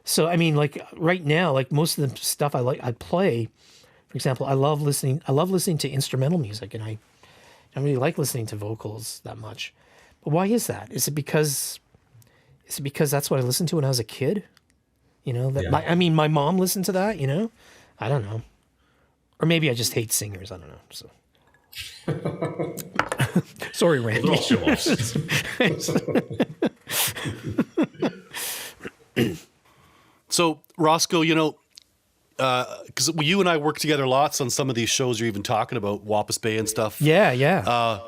So I mean, like right now, like most of the stuff I play. For example, I love listening to instrumental music, and I don't really like listening to vocals that much. But why is that? Is it because that's what I listened to when I was a kid? My mom listened to that, I don't know. Or maybe I just hate singers, I don't know. So sorry, Randy. Well, show offs. So, Roscoe, because you and I work together lots on some of these shows you're even talking about, Wappus Bay and stuff. Yeah.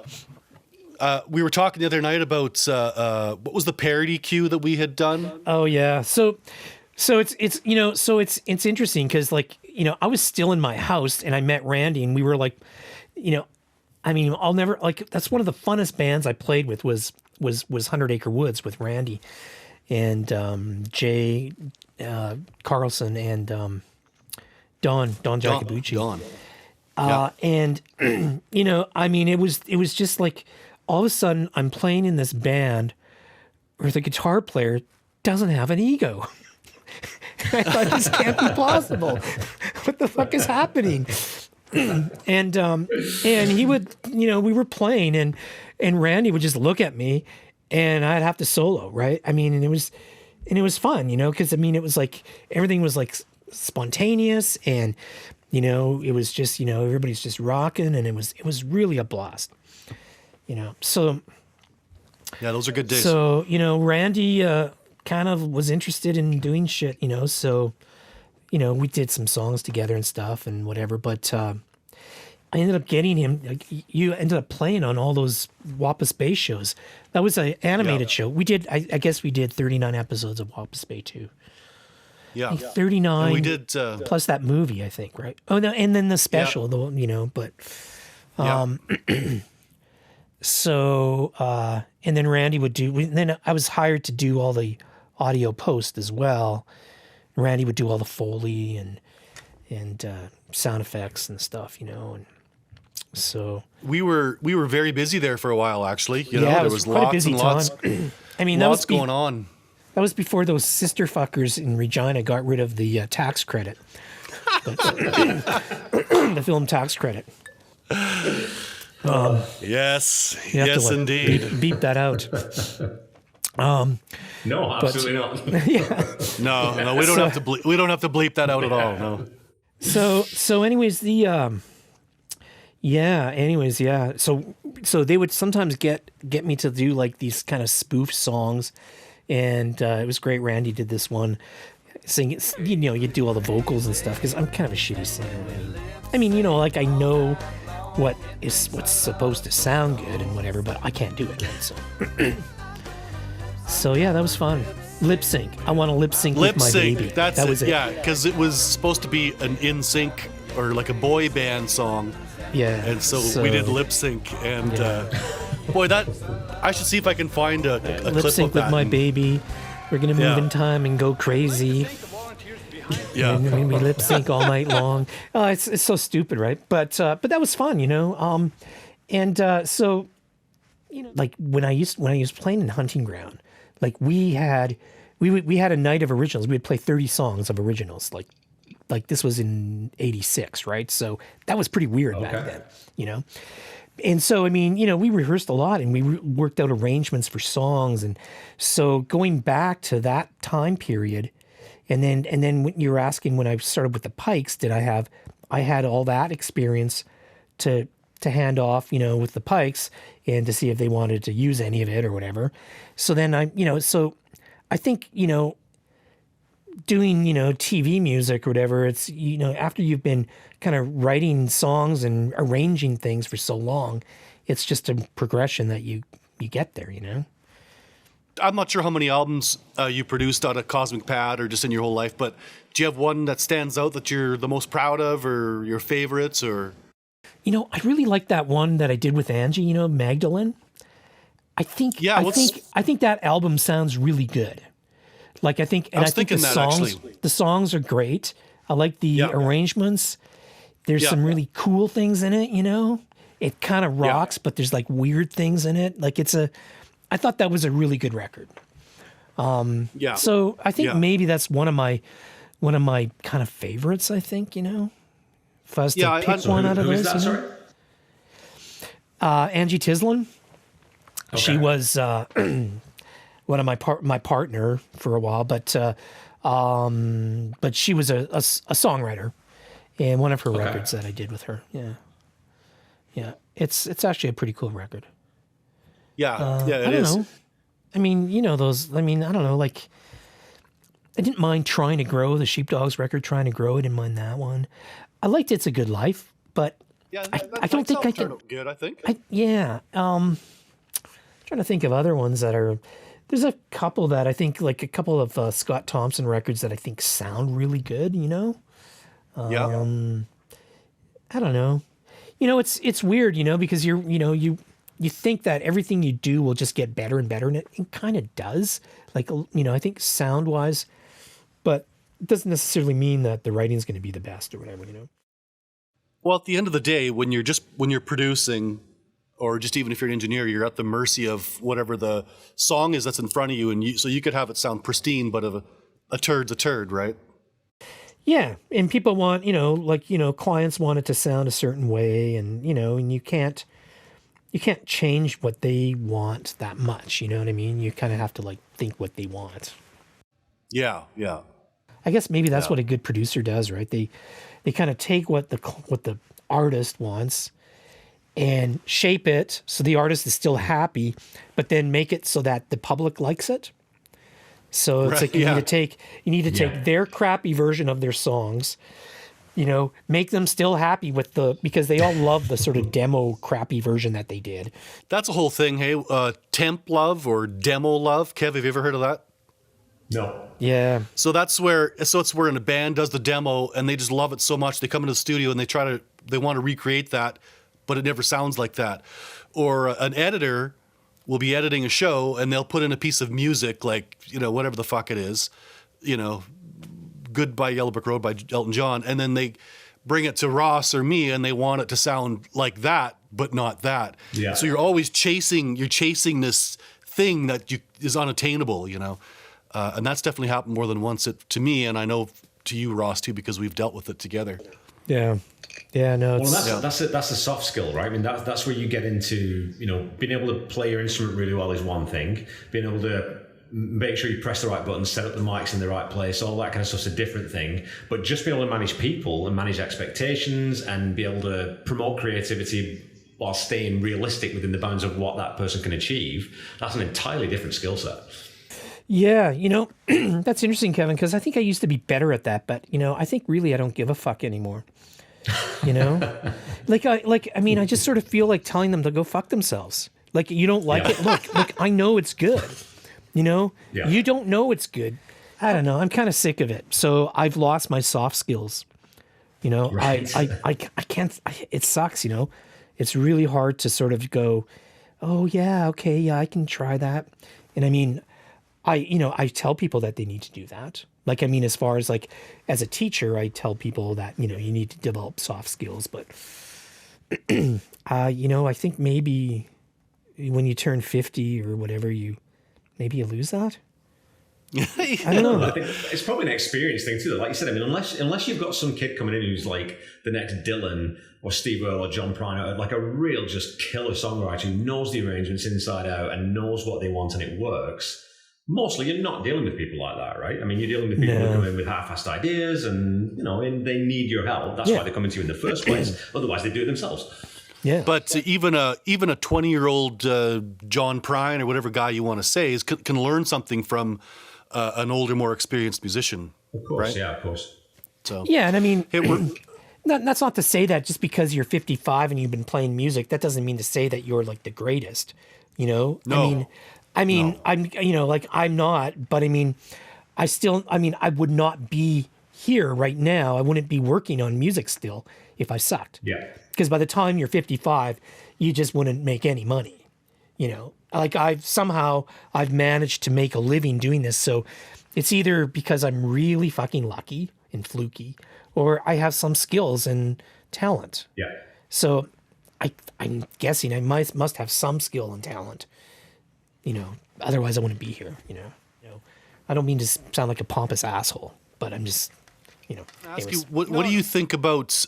We were talking the other night about what was the parody cue that we had done? Oh yeah. So it's interesting because like, I was still in my house and I met Randy and we were like, I mean, I'll never like, that's one of the funnest bands I played with was 100 Acre Woods with Randy and Jay Carlson and Don Jacobucci. And I mean, it was just like all of a sudden I'm playing in this band where the guitar player doesn't have an ego. I thought, this can't be possible. What the fuck is happening? And he would, we were playing, and Randy would just look at me, and I'd have to solo, right? I mean, and it was fun, because it was like everything was like spontaneous, and it was just, everybody's just rocking, and it was really a blast, So yeah, those are good days. So Randy kind of was interested in doing shit, so we did some songs together and stuff and whatever, but I ended up getting him. Like, you ended up playing on all those Wapas Bay shows. That was an animated show. We did, I guess we did 39 episodes of Wapas Bay too. Yeah. 39. And we did plus that movie, I think, right? Oh no, and then the special, but so and then Randy would do. Then I was hired to do all the audio post as well. Randy would do all the Foley and sound effects and stuff, and so we were very busy there for a while. Actually, there was lots busy and lots. I mean, lots going on. That was before those sister fuckers in Regina got rid of the tax credit, the film tax credit. Yes, indeed. Beep that out. No, absolutely not. Yeah. No, we don't have to. We don't have to bleep that out at all. No. So, anyways, So they would sometimes get me to do like these kind of spoof songs, and it was great. Randy did this one, sing it. You do all the vocals and stuff, because I'm kind of a shitty singer. I mean, like I know what's supposed to sound good and whatever, but I can't do it. Right? So, so yeah, that was fun. Lip sync. I want to lip sync with my baby. That was it. Yeah, because it was supposed to be an in sync or like a boy band song. Yeah. And so we did lip sync, and boy, that I should see if I can find a clip of that. Lip sync with my baby. We're gonna move in time and go crazy. Yeah. And we lip sync all night long. Oh, it's so stupid, right? But that was fun, so like when I used playing in Hunting Ground, like we had a night of originals. We would play 30 songs of originals, like this was in 86, right? So that was pretty weird back then, And so, I mean, we rehearsed a lot, and we worked out arrangements for songs. And so going back to that time period, and then when you're asking when I started with the Pikes, I had all that experience to hand off, with the Pikes, and to see if they wanted to use any of it or whatever. So then so I think, doing, TV music or whatever, it's, after you've been kind of writing songs and arranging things for so long, it's just a progression that you get there, I'm not sure how many albums you produced out of Cosmic Pad or just in your whole life, but do you have one that stands out that you're the most proud of, or your favorites, or? I really like that one that I did with Angie, Magdalene. I think that album sounds really good. Like I think the songs are great. I like the arrangements. There's some really cool things in it, It kind of rocks, but there's like weird things in it. Like I thought that was a really good record. So I think maybe that's one of my kind of favorites, I think, If I was to pick one out of those. Who is that, sorry? Angie Tislin. Okay. She was one of my partner for a while, but she was a songwriter, and one of her records that I did with her. Yeah, it's actually a pretty cool record. Yeah, it is. I don't know. I mean, those. I mean, I don't know. Like, I didn't mind Trying to Grow, the Sheepdogs record. Trying to Grow, I didn't mind that one. I liked It's a Good Life, but I don't think I can. Good, I think. Trying to think of other ones that are. There's a couple that I think, like a couple of Scott Thompson records that I think sound really good. I don't know. It's weird, because you think that everything you do will just get better and better, and it kind of does. Like, I think sound wise, but it doesn't necessarily mean that the writing's going to be the best or whatever. Well, at the end of the day, when you're producing, or just even if you're an engineer, you're at the mercy of whatever the song is that's in front of you, and so you could have it sound pristine, but a turd's a turd, right? Yeah, and people want, clients want it to sound a certain way, and and you can't change what they want that much. You know what I mean? You kind of have to like think what they want. Yeah. I guess maybe that's what a good producer does, right? They kind of take what the artist wants and shape it so the artist is still happy, but then make it so that the public likes it. So it's like you need to take their crappy version of their songs, make them still happy because they all love the sort of demo crappy version that they did. That's a whole thing. Hey, temp love or demo love. Kev, have you ever heard of that? No. Yeah. So it's where a band does the demo and they just love it so much they come into the studio and they want to recreate that, but it never sounds like that. Or an editor will be editing a show and they'll put in a piece of music like, whatever the fuck it is, Goodbye Yellow Brick Road by Elton John, and then they bring it to Ross or me and they want it to sound like that, but not that. Yeah. So you're always chasing this thing that is unattainable, and that's definitely happened more than once to me, and I know to you, Ross, too, because we've dealt with it together. Yeah. Yeah, no. That's a soft skill, right? I mean, that's where you get into, being able to play your instrument really well is one thing. Being able to make sure you press the right buttons, set up the mics in the right place, all that kind of stuff's a different thing. But just being able to manage people and manage expectations and be able to promote creativity while staying realistic within the bounds of what that person can achieve, that's an entirely different skill set. Yeah, that's interesting, Kevin, because I think I used to be better at that, but I think really I don't give a fuck anymore. I just sort of feel like telling them to go fuck themselves. Like, you don't like it. Look, I know it's good. You don't know it's good. I don't know. I'm kind of sick of it. So I've lost my soft skills. Right. I can't, it sucks, it's really hard to sort of go, oh yeah, okay. Yeah, I can try that. And I mean, I tell people that they need to do that. Like, I mean, as far as like, as a teacher, I tell people that, you need to develop soft skills, but, I think maybe when you turn 50 or whatever, maybe you lose that. I don't know. I think it's probably an experience thing too. Like you said, I mean, unless you've got some kid coming in who's like the next Dylan or Steve Earle or John Prine, like a real just killer songwriter who knows the arrangements inside out and knows what they want and it works. Mostly you're not dealing with people like that, right? I mean, you're dealing with people who come in with half-assed ideas and, and they need your help. That's why they come into you in the first place. Otherwise, they do it themselves. Yeah. But even a 20-year-old John Prine or whatever guy you want to say can learn something from an older, more experienced musician. Of course, right? Yeah, of course. So yeah, and I mean, that's not to say that just because you're 55 and you've been playing music, that doesn't mean to say that you're like the greatest. No. I'm, I'm not, but I mean, I would not be here right now. I wouldn't be working on music still if I sucked. Yeah. Because by the time you're 55, you just wouldn't make any money. Like I've managed to make a living doing this. So it's either because I'm really fucking lucky and fluky, or I have some skills and talent. Yeah. So I'm guessing I must have some skill and talent. Otherwise I wouldn't be here. I don't mean to sound like a pompous asshole, but I'm just, ask you, what do you think about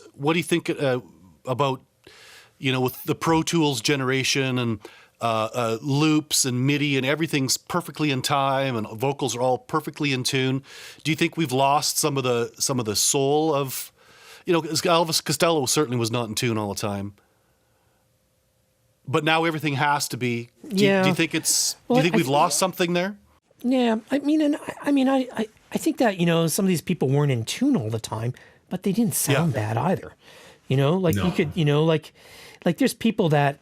with the Pro Tools generation and loops and MIDI and everything's perfectly in time and vocals are all perfectly in tune? Do you think we've lost some of the soul of, Elvis Costello certainly was not in tune all the time. But now everything has to be. Do you think we've lost something there? Yeah, I think that some of these people weren't in tune all the time, but they didn't sound bad either. You could like there's people that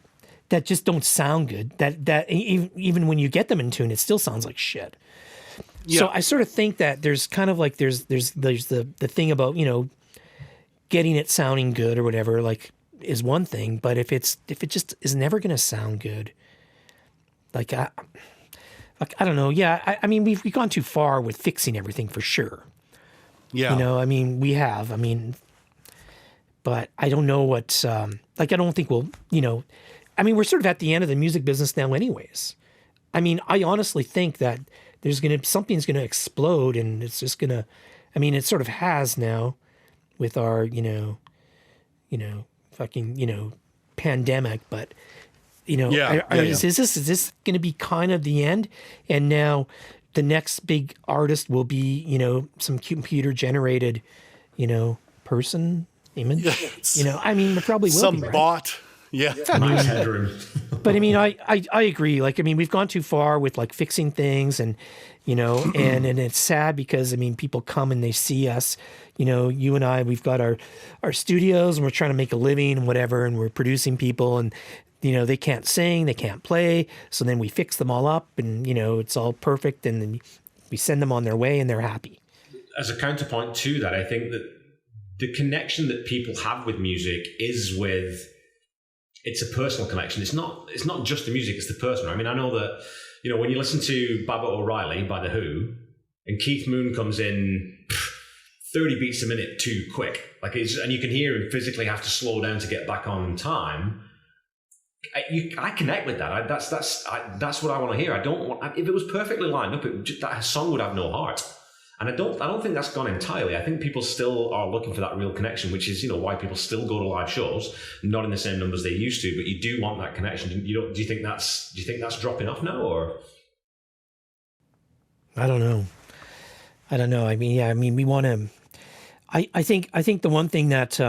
just don't sound good. That even when you get them in tune, it still sounds like shit. Yeah. So I sort of think that there's kind of like there's the thing about getting it sounding good or whatever is one thing, but if it just is never going to sound good, I don't know. Yeah, I mean, we've gone too far with fixing everything for sure. Yeah, we have. But I don't know what. I don't think we'll. I mean, we're sort of at the end of the music business now anyways. I mean, I honestly think that something's going to explode, and it's just going to, I mean, it sort of has now with our, fucking, pandemic, but is this going to be kind of the end? And now the next big artist will be, some computer generated, person image, I mean, it probably will some be, right? bot. Yeah. Nice headroom. But I mean, I agree. Like, I mean, we've gone too far with like fixing things, and and it's sad because I mean, people come and they see us. You and I, we've got our studios, and we're trying to make a living and whatever, and we're producing people, and they can't sing, they can't play, so then we fix them all up, and it's all perfect, and then we send them on their way, and they're happy. As a counterpoint to that, I think that the connection that people have with music is with. It's a personal connection. It's not just the music, it's the person. I mean, I know that, when you listen to Baba O'Reilly by The Who, and Keith Moon comes in 30 beats a minute too quick, and you can hear him physically have to slow down to get back on time. I connect with that. That's what I want to hear. I don't want, if it was perfectly lined up, that song would have no heart. And I don't think that's gone entirely. I think people still are looking for that real connection, which is, why people still go to live shows, not in the same numbers they used to, but you do want that connection. Do you think that's dropping off now, or? I don't know. I mean, we want to, I think the one thing that,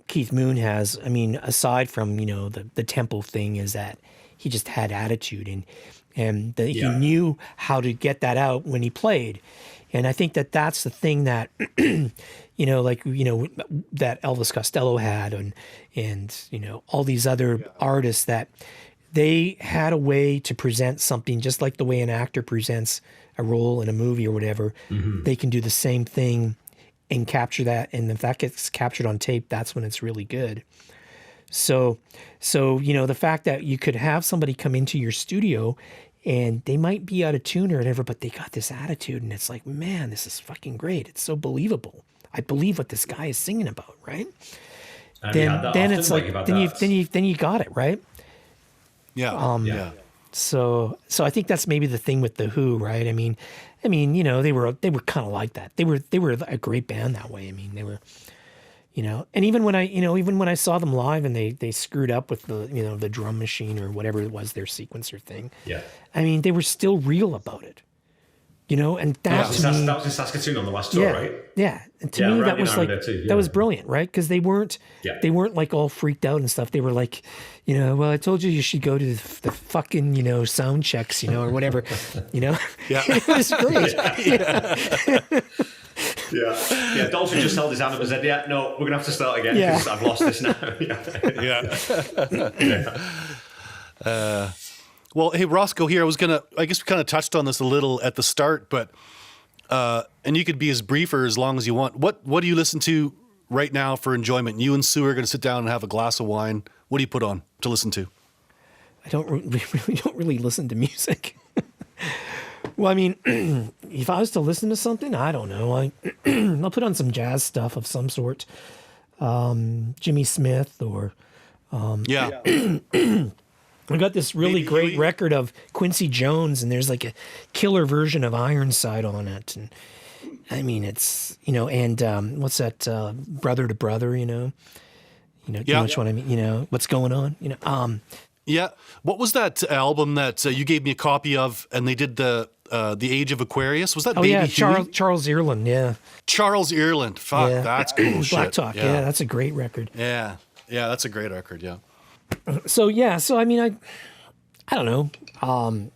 Keith Moon has, I mean, aside from, the tempo thing, is that he just had attitude, and he knew how to get that out when he played. And I think that's the thing that, that Elvis Costello had, and all these other artists, that they had a way to present something just like the way an actor presents a role in a movie or whatever. Mm-hmm. They can do the same thing and capture that. And if that gets captured on tape, that's when it's really good. So, the fact that you could have somebody come into your studio and they might be out of tune or whatever, but they got this attitude, and it's like, man, this is fucking great. It's so believable. I believe what this guy is singing about, right? Then it's like, then you got it, right? Yeah. So I think that's maybe the thing with The Who, right? I mean, they were kind of like that. They were a great band that way. I mean, they were, and even when I saw them live and they screwed up with the, the drum machine or whatever it was, their sequencer thing. Yeah. I mean, they were still real about it, and that was in Saskatoon on the last tour, right? Yeah. And to me, that was like, that was brilliant, right? Because they weren't like all freaked out and stuff. They were like, well, I told you should go to the fucking, sound checks, or whatever, Yeah. It was great. Yeah. Dalton just held his hand up and said, "Yeah, no, we're gonna have to start again because I've lost this now." Well, hey, Roscoe here. I guess we kind of touched on this a little at the start, but and you could be as brief or as long as you want. What do you listen to right now for enjoyment? You and Sue are going to sit down and have a glass of wine. What do you put on to listen to? I don't really listen to music. Well, I mean, if I was to listen to something, I don't know. I'll put on some jazz stuff of some sort. Jimmy Smith or... I got this really great record of Quincy Jones, and there's like a killer version of Ironside on it. And I mean, it's, and what's that, Brother to Brother, you know which one I mean, what's going on, Yeah. What was that album that you gave me a copy of, and they did the Age of Aquarius? Was that Baby Huey? Charles Ireland, yeah. Charles Ireland. Fuck, that's cool shit. Black Talk, yeah, that's a great record. Yeah, that's a great record, yeah. So I mean, I don't know. I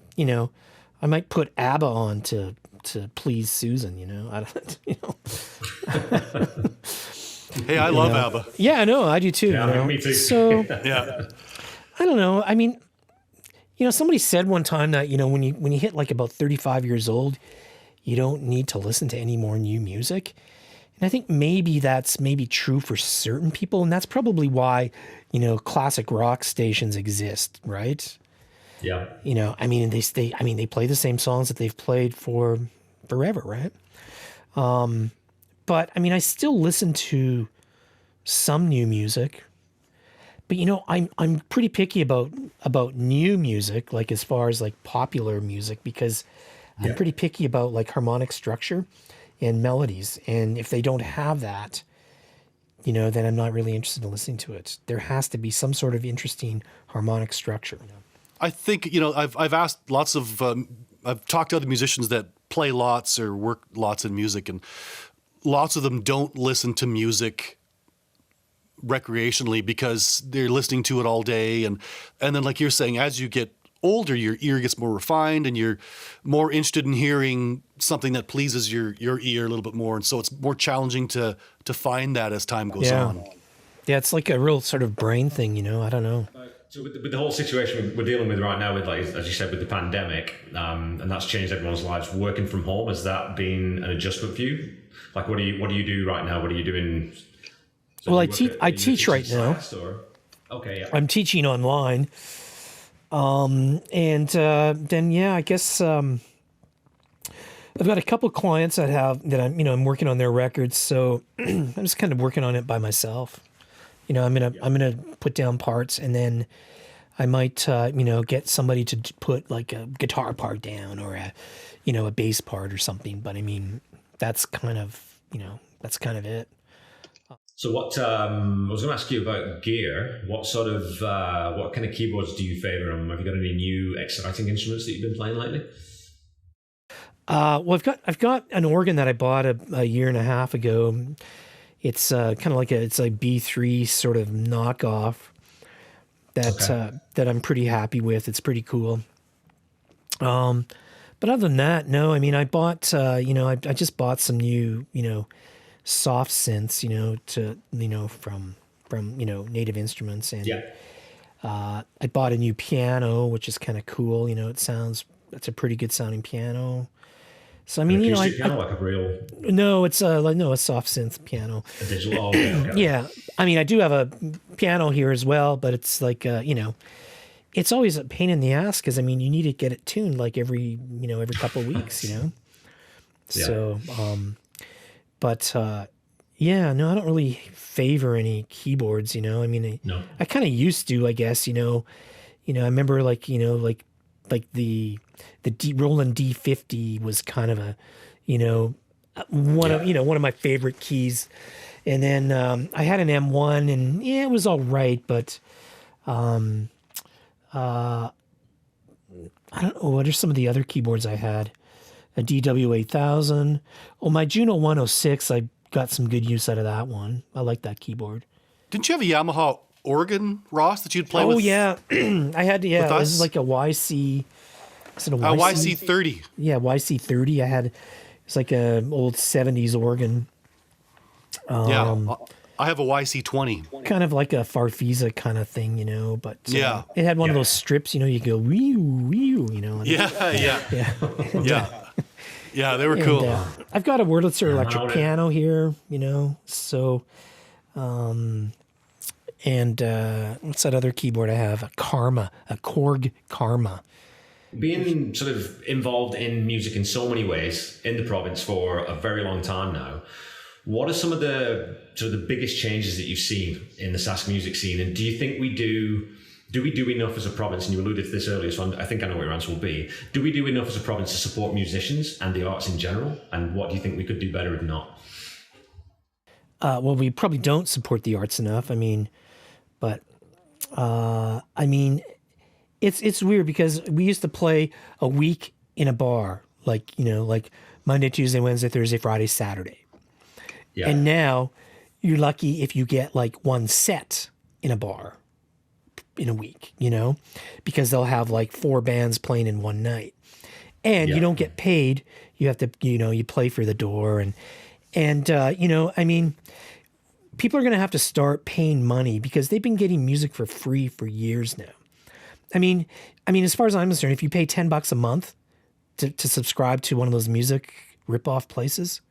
might put ABBA on to please Susan, I don't, Hey, I love ABBA. Yeah, I know, I do too. Yeah, me too. So yeah. I don't know. I mean, somebody said one time that, when you hit like about 35 years old, you don't need to listen to any more new music. And I think maybe that's true for certain people. And that's probably why, classic rock stations exist, right? Yeah. I mean, they play the same songs that they've played for forever, right? But I mean, I still listen to some new music. But I'm pretty picky about new music, like as far as like popular music, because I'm pretty picky about like harmonic structure and melodies. And if they don't have that, then I'm not really interested in listening to it. There has to be some sort of interesting harmonic structure. I think, I've asked lots of, I've talked to other musicians that play lots or work lots in music, and lots of them don't listen to music recreationally because they're listening to it all day. And then, like you're saying, as you get older, your ear gets more refined and you're more interested in hearing something that pleases your ear a little bit more. And so it's more challenging to find that as time goes on. Yeah, it's like a real sort of brain thing, I don't know. So with the whole situation we're dealing with right now, with, like, as you said, with the pandemic, and that's changed everyone's lives, working from home, has that been an adjustment for you? Like, what do you do right now? What are you doing? So well, I teach right now. Okay, yeah. I'm teaching online. Then I guess I've got a couple clients that I'm working on their records, so I'm just kind of working on it by myself. I'm gonna put down parts, and then I might get somebody to put like a guitar part down or a bass part or something. But I mean, that's kind of it. So what I was going to ask you about gear. What sort of what kind of keyboards do you favor? Have you got any new exciting instruments that you've been playing lately? Well, I've got an organ that I bought a year and a half ago. It's kind of like it's a B3 sort of knockoff that I'm pretty happy with. It's pretty cool. But other than that, no. I mean, I bought I just bought some new soft synths from Native Instruments, and I bought a new piano, which is kind of cool. It's a pretty good sounding piano. So I mean, piano, like a real... No, it's a soft synth piano. A digital. Oh, okay. Yeah, I mean, I do have a piano here as well, but it's like it's always a pain in the ass because I mean, you need to get it tuned like every couple of weeks, So, but no, I don't really favor any keyboards. I mean, I kind of used to, I guess. I remember like the Roland D50 was kind of a, one of my favorite keys. And then I had an M1, and it was all right, but I don't know, what are some of the other keyboards I had? A DW8000. Oh, my Juno 106, I got some good use out of that one. I like that keyboard. Didn't you have a Yamaha organ, Ross, that you'd play with? Oh, yeah. I had, with us? This is like a YC. Is it a YC? YC30. Yeah, YC30. It's like a old 70s organ. I have a YC20. Kind of like a Farfisa kind of thing, but it had one of those strips, you go wee wee, Yeah, they were cool. I've got a Wurlitzer electric piano here, so and what's that other keyboard I have? A Korg Karma. Being sort of involved in music in so many ways in the province for a very long time now, what are some of the sort of the biggest changes that you've seen in the Sask music scene? And do you think we do enough as a province? And you alluded to this earlier, so I think I know what your answer will be. Do we do enough as a province to support musicians and the arts in general? And what do you think we could do better if not? Well, we probably don't support the arts enough. I mean, but I mean, it's weird because we used to play a week in a bar, like Monday, Tuesday, Wednesday, Thursday, Friday, Saturday. Yeah. And now you're lucky if you get like one set in a bar in a week, because they'll have like 4 bands playing in one night, and you don't get paid. You have to, you play for the door, and I mean, people are going to have to start paying money because they've been getting music for free for years now. I mean, as far as I'm concerned, if you pay $10 a month to subscribe to one of those music ripoff places,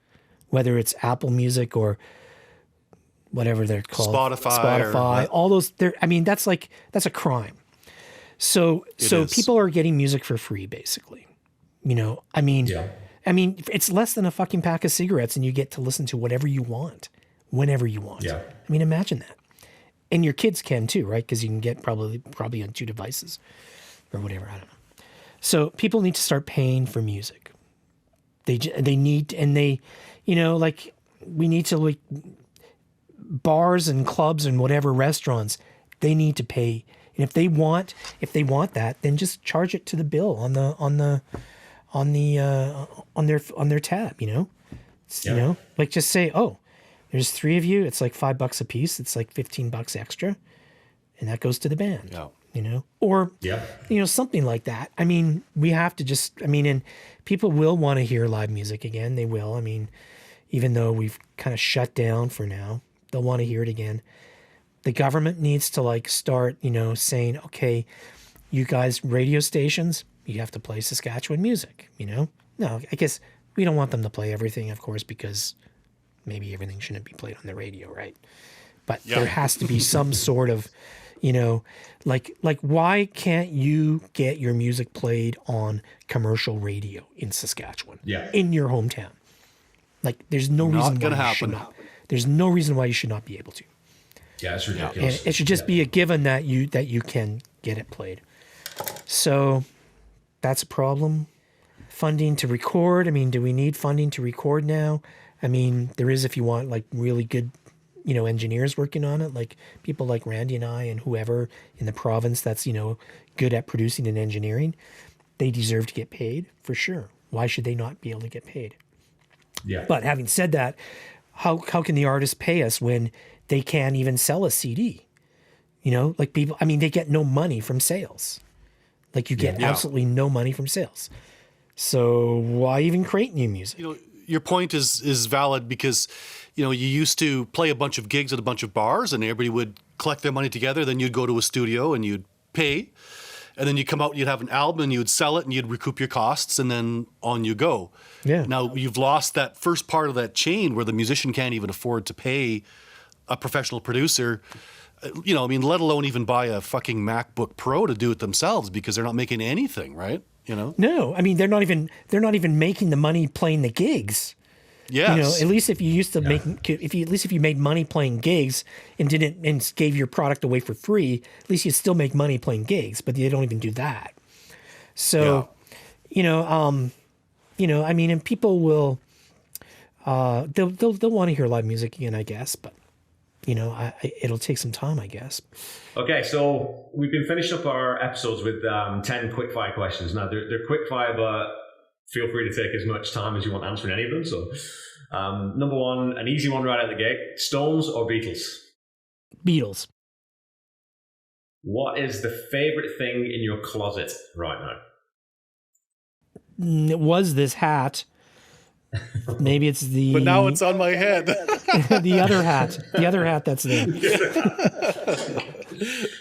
whether it's Apple Music or whatever they're called, Spotify, all those. I mean, that's a crime. So people are getting music for free, basically. I mean, it's less than a fucking pack of cigarettes, and you get to listen to whatever you want, whenever you want. Yeah. I mean, imagine that. and your kids can too, right? Because you can get probably on 2 devices or whatever. I don't know. So people need to start paying for music. They need, and they, you know, like we need to, like, bars and clubs and whatever restaurants, they need to pay. And if they want that, then just charge it to the bill on their tab, you know. You know, like just say, oh, there's 3 of you, it's like $5 a piece, it's like $15 extra, and that goes to the band. Yeah. You know, or you know, something like that. I mean, we have to just, I mean, and people will want to hear live music again. They will. I mean, even though we've kind of shut down for now, they'll want to hear it again. The government needs to, like, start, you know, saying, okay, you guys, radio stations, you have to play Saskatchewan music, you know? No, I guess we don't want them to play everything, of course, because maybe everything shouldn't be played on the radio, right? But there has to be some sort of, you know, like why can't you get your music played on commercial radio in Saskatchewan? Yeah. In your hometown. Like, there's no reason why you should not. There's no reason why you should not be able to. Yeah, it's ridiculous. And it should just be a given that you can get it played. So that's a problem. Funding to record. I mean, do we need funding to record now? I mean, there is if you want, like, really good, you know, engineers working on it, like people like Randy and I and whoever in the province that's, you know, good at producing and engineering. They deserve to get paid for sure. Why should they not be able to get paid? Yeah. But having said that, how can the artists pay us when they can't even sell a CD? You know, like, people, I mean, they get no money from sales. Like, you get absolutely no money from sales. So why even create new music? You know, your point is valid because, you know, you used to play a bunch of gigs at a bunch of bars and everybody would collect their money together. Then you'd go to a studio and you'd pay. And then you come out and you'd have an album and you'd sell it and you'd recoup your costs and then on you go. Yeah. Now you've lost that first part of that chain where the musician can't even afford to pay a professional producer. You know, I mean, let alone even buy a fucking MacBook Pro to do it themselves because they're not making anything, right? You know? No, I mean, they're not even making the money playing the gigs. Yes. You know, at least if you used to make, at least if you made money playing gigs and gave your product away for free, at least you'd still make money playing gigs, but they don't even do that. So, you know, I mean, and people will, they'll want to hear live music again, I guess, but, you know, it'll take some time, I guess. Okay, so we've been finishing up our episodes with 10 quickfire questions. Now, they're quickfire, but feel free to take as much time as you want answering any of them. So, number one, an easy one right out the gate: Stones or Beatles? Beatles. What is the favorite thing in your closet right now? It was this hat. Maybe it's the... But now it's on my head. The other hat that's there.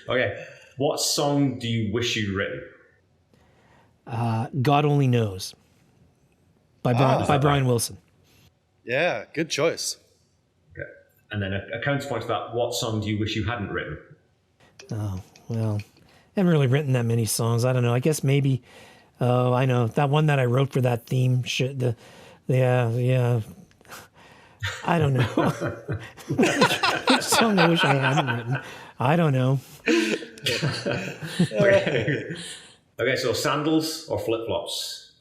Okay. What song do you wish you'd written? God Only Knows. By Brian Wilson. Yeah, good choice. Okay. And then a counterpoint to that, what song do you wish you hadn't written? Oh, well, I haven't really written that many songs. I don't know. I guess maybe, I know, that one that I wrote for that theme, yeah. I don't know. Which song I wish I hadn't written? I don't know. Okay, so sandals or flip-flops?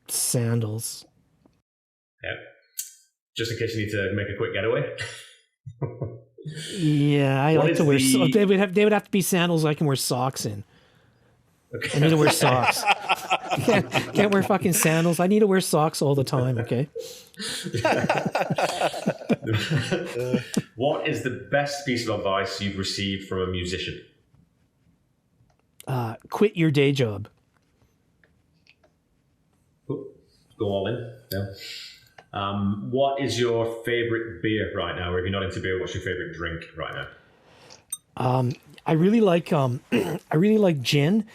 Sandals. Yeah. Just in case you need to make a quick getaway. Yeah, I like to wear. They would have to be sandals I can wear socks in. Okay. I need to wear socks. Can't wear fucking sandals. I need to wear socks all the time. Okay. What is the best piece of advice you've received from a musician? Quit your day job. Go all in. Yeah. What is your favorite beer right now? Or if you're not into beer, what's your favorite drink right now? I really like gin,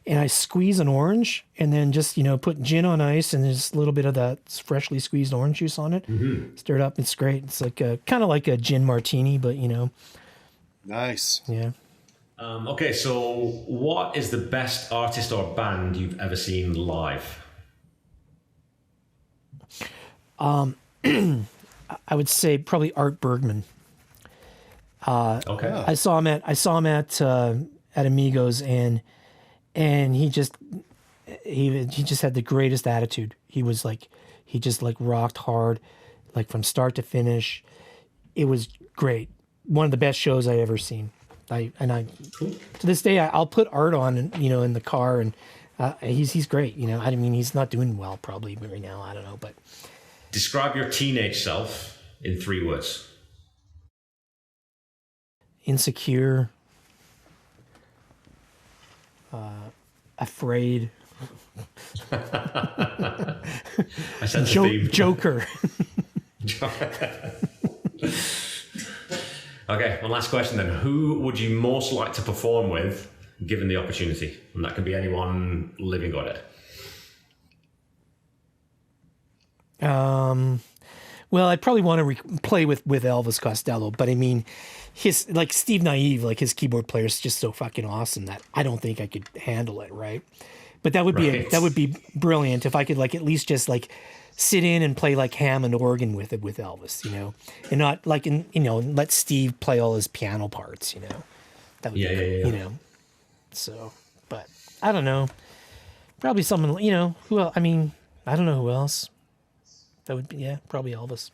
and I squeeze an orange and then just, you know, put gin on ice and just a little bit of that freshly squeezed orange juice on it. Mm-hmm. Stir it up. It's great. It's like kind of like a gin martini, but, you know. Nice. Yeah. Okay, so what is the best artist or band you've ever seen live? I would say probably Art Bergman. Okay. I saw him at Amigos, and he just had the greatest attitude. He just rocked hard, like from start to finish. It was great. One of the best shows I ever seen. Cool. To this day, I'll put Art on, in the car, and he's great. I mean, he's not doing well probably right now. I don't know, but describe your teenage self in 3 words. Insecure, afraid, I sense a theme. Joker. Okay, one last question then. Who would you most like to perform with, given the opportunity? And that can be anyone living or dead. Well, I'd probably want to play with Elvis Costello, but I mean, his Steve Naive, his keyboard player is just so fucking awesome that I don't think I could handle it, right? But that would be brilliant if I could at least just sit in and play Hammond organ with Elvis, and not let Steve play all his piano parts, That would be great. So, but I don't know. Probably someone, who else? I mean, I don't know who else. That would be, probably Elvis.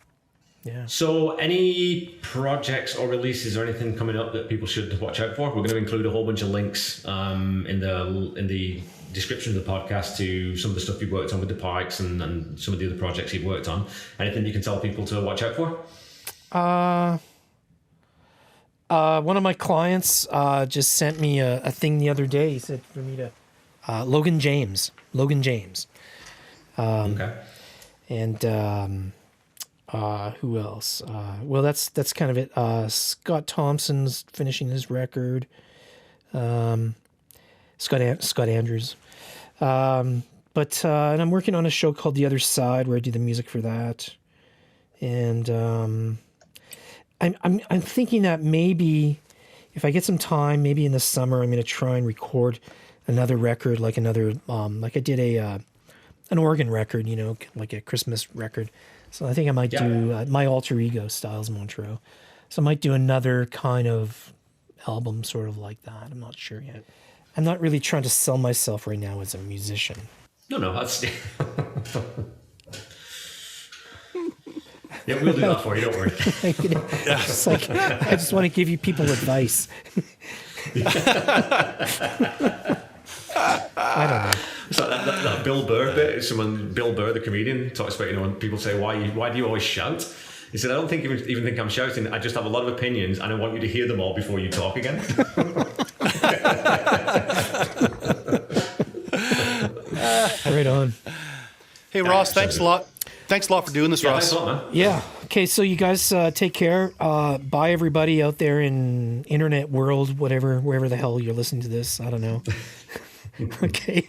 Yeah. So any projects or releases or anything coming up that people should watch out for? We're going to include a whole bunch of links in the description of the podcast to some of the stuff you've worked on with the Pikes and some of the other projects you've worked on. Anything you can tell people to watch out for? One of my clients just sent me a thing the other day. He said for me to Logan James. Okay. And who else? Well, that's kind of it. Scott Thompson's finishing his record. Scott Andrews. But and I'm working on a show called The Other Side where I do the music for that. And I'm thinking that maybe if I get some time, maybe in the summer, I'm going to try and record another record, like I did an organ record, like a Christmas record. So I think I might do My Alter Ego, Styles Montreaux. So I might do another kind of album sort of like that. I'm not sure yet. I'm not really trying to sell myself right now as a musician. No, that's... Yeah, we'll do that for you, don't worry. It's I just want to give you people advice. I don't know. It's like that Bill Burr bit. Bill Burr, the comedian, talks about, when people say, why do you always shout? He said, I don't even think I'm shouting. I just have a lot of opinions and I want you to hear them all before you talk again. Right on. Hey, Ross, thanks a lot. Thanks a lot for doing this, Ross. Thanks a lot, man. Yeah. Okay, so you guys take care. Bye, everybody out there in internet world, wherever the hell you're listening to this. I don't know. Okay.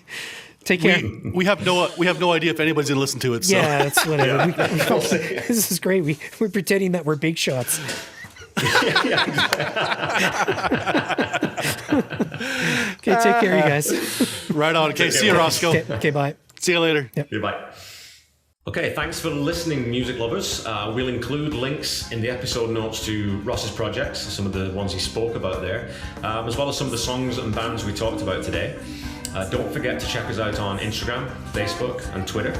Take care. We have no idea if anybody's gonna listen to it. So. Yeah, it's whatever. This is great. We're pretending that we're big shots. Okay, take care, you guys. Right on. Okay, see you, Roscoe. Okay, bye. See you later. Yep. Goodbye. Okay, thanks for listening, music lovers. We'll include links in the episode notes to Ross's projects, some of the ones he spoke about there, as well as some of the songs and bands we talked about today. Don't forget to check us out on Instagram, Facebook, and Twitter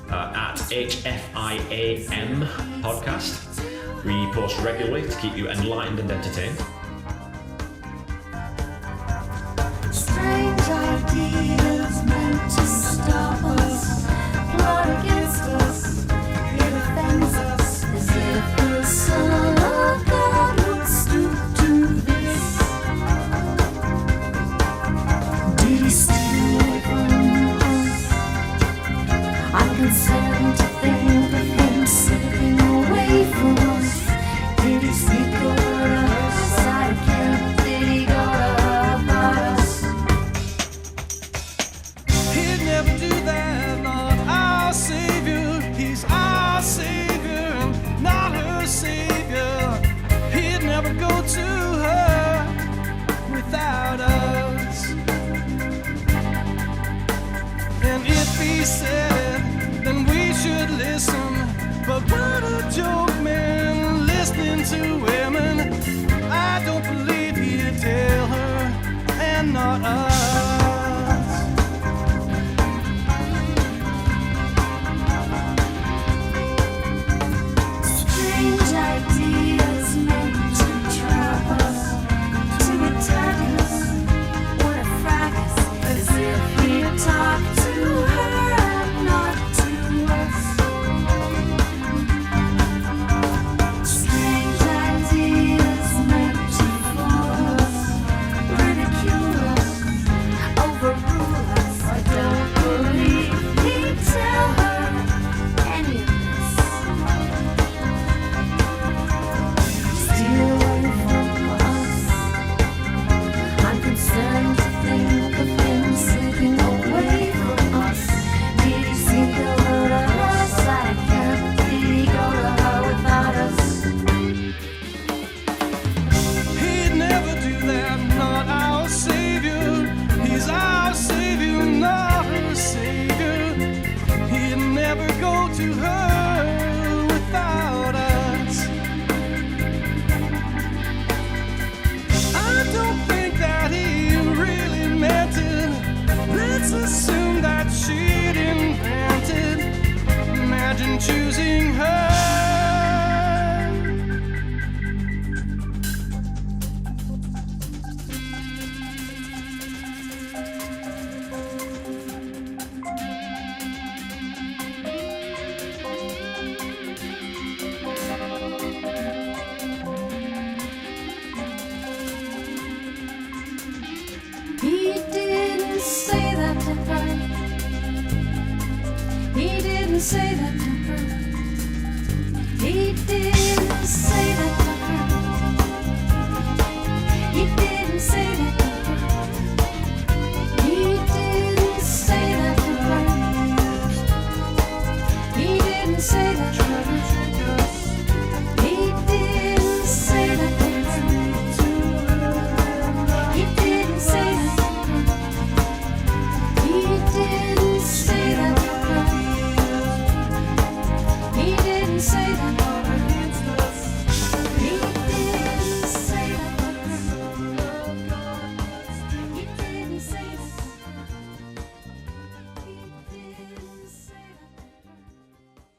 at HFIAM Podcast. We post regularly to keep you enlightened and entertained. Strange ideas meant to stop us, plot against us, it offends us, as if the Son of God would stoop to this. Did he steal away from us? I'm concerned to think of him slipping away from us. Did he sneak over us? I can't. Did he go about us? He'd never do that, Lord, our Savior. He's our Savior and not her Savior. He'd never go to her without us. And if he said it, then we should listen. But what a joke, man, listening to women. I don't believe he'd tell her, and not us. Strange ideas meant to trap us, to attack us. What a fracas, as if we talked to her and not to us. Strange ideas meant to fool us, ridicule us, overrule us. I don't believe he'd tell her any of this. Steal away from us. I'm concerned to think of him slipping away from us. Did he sneak over to her side? Can't he go to her without us? He'd never do that, not our savior. He's our savior, not her savior. He'd never go to her without us. I don't think that he really meant it. Let's assume that she'd invented. Imagine choosing her. He didn't say that to her. He didn't say that to her.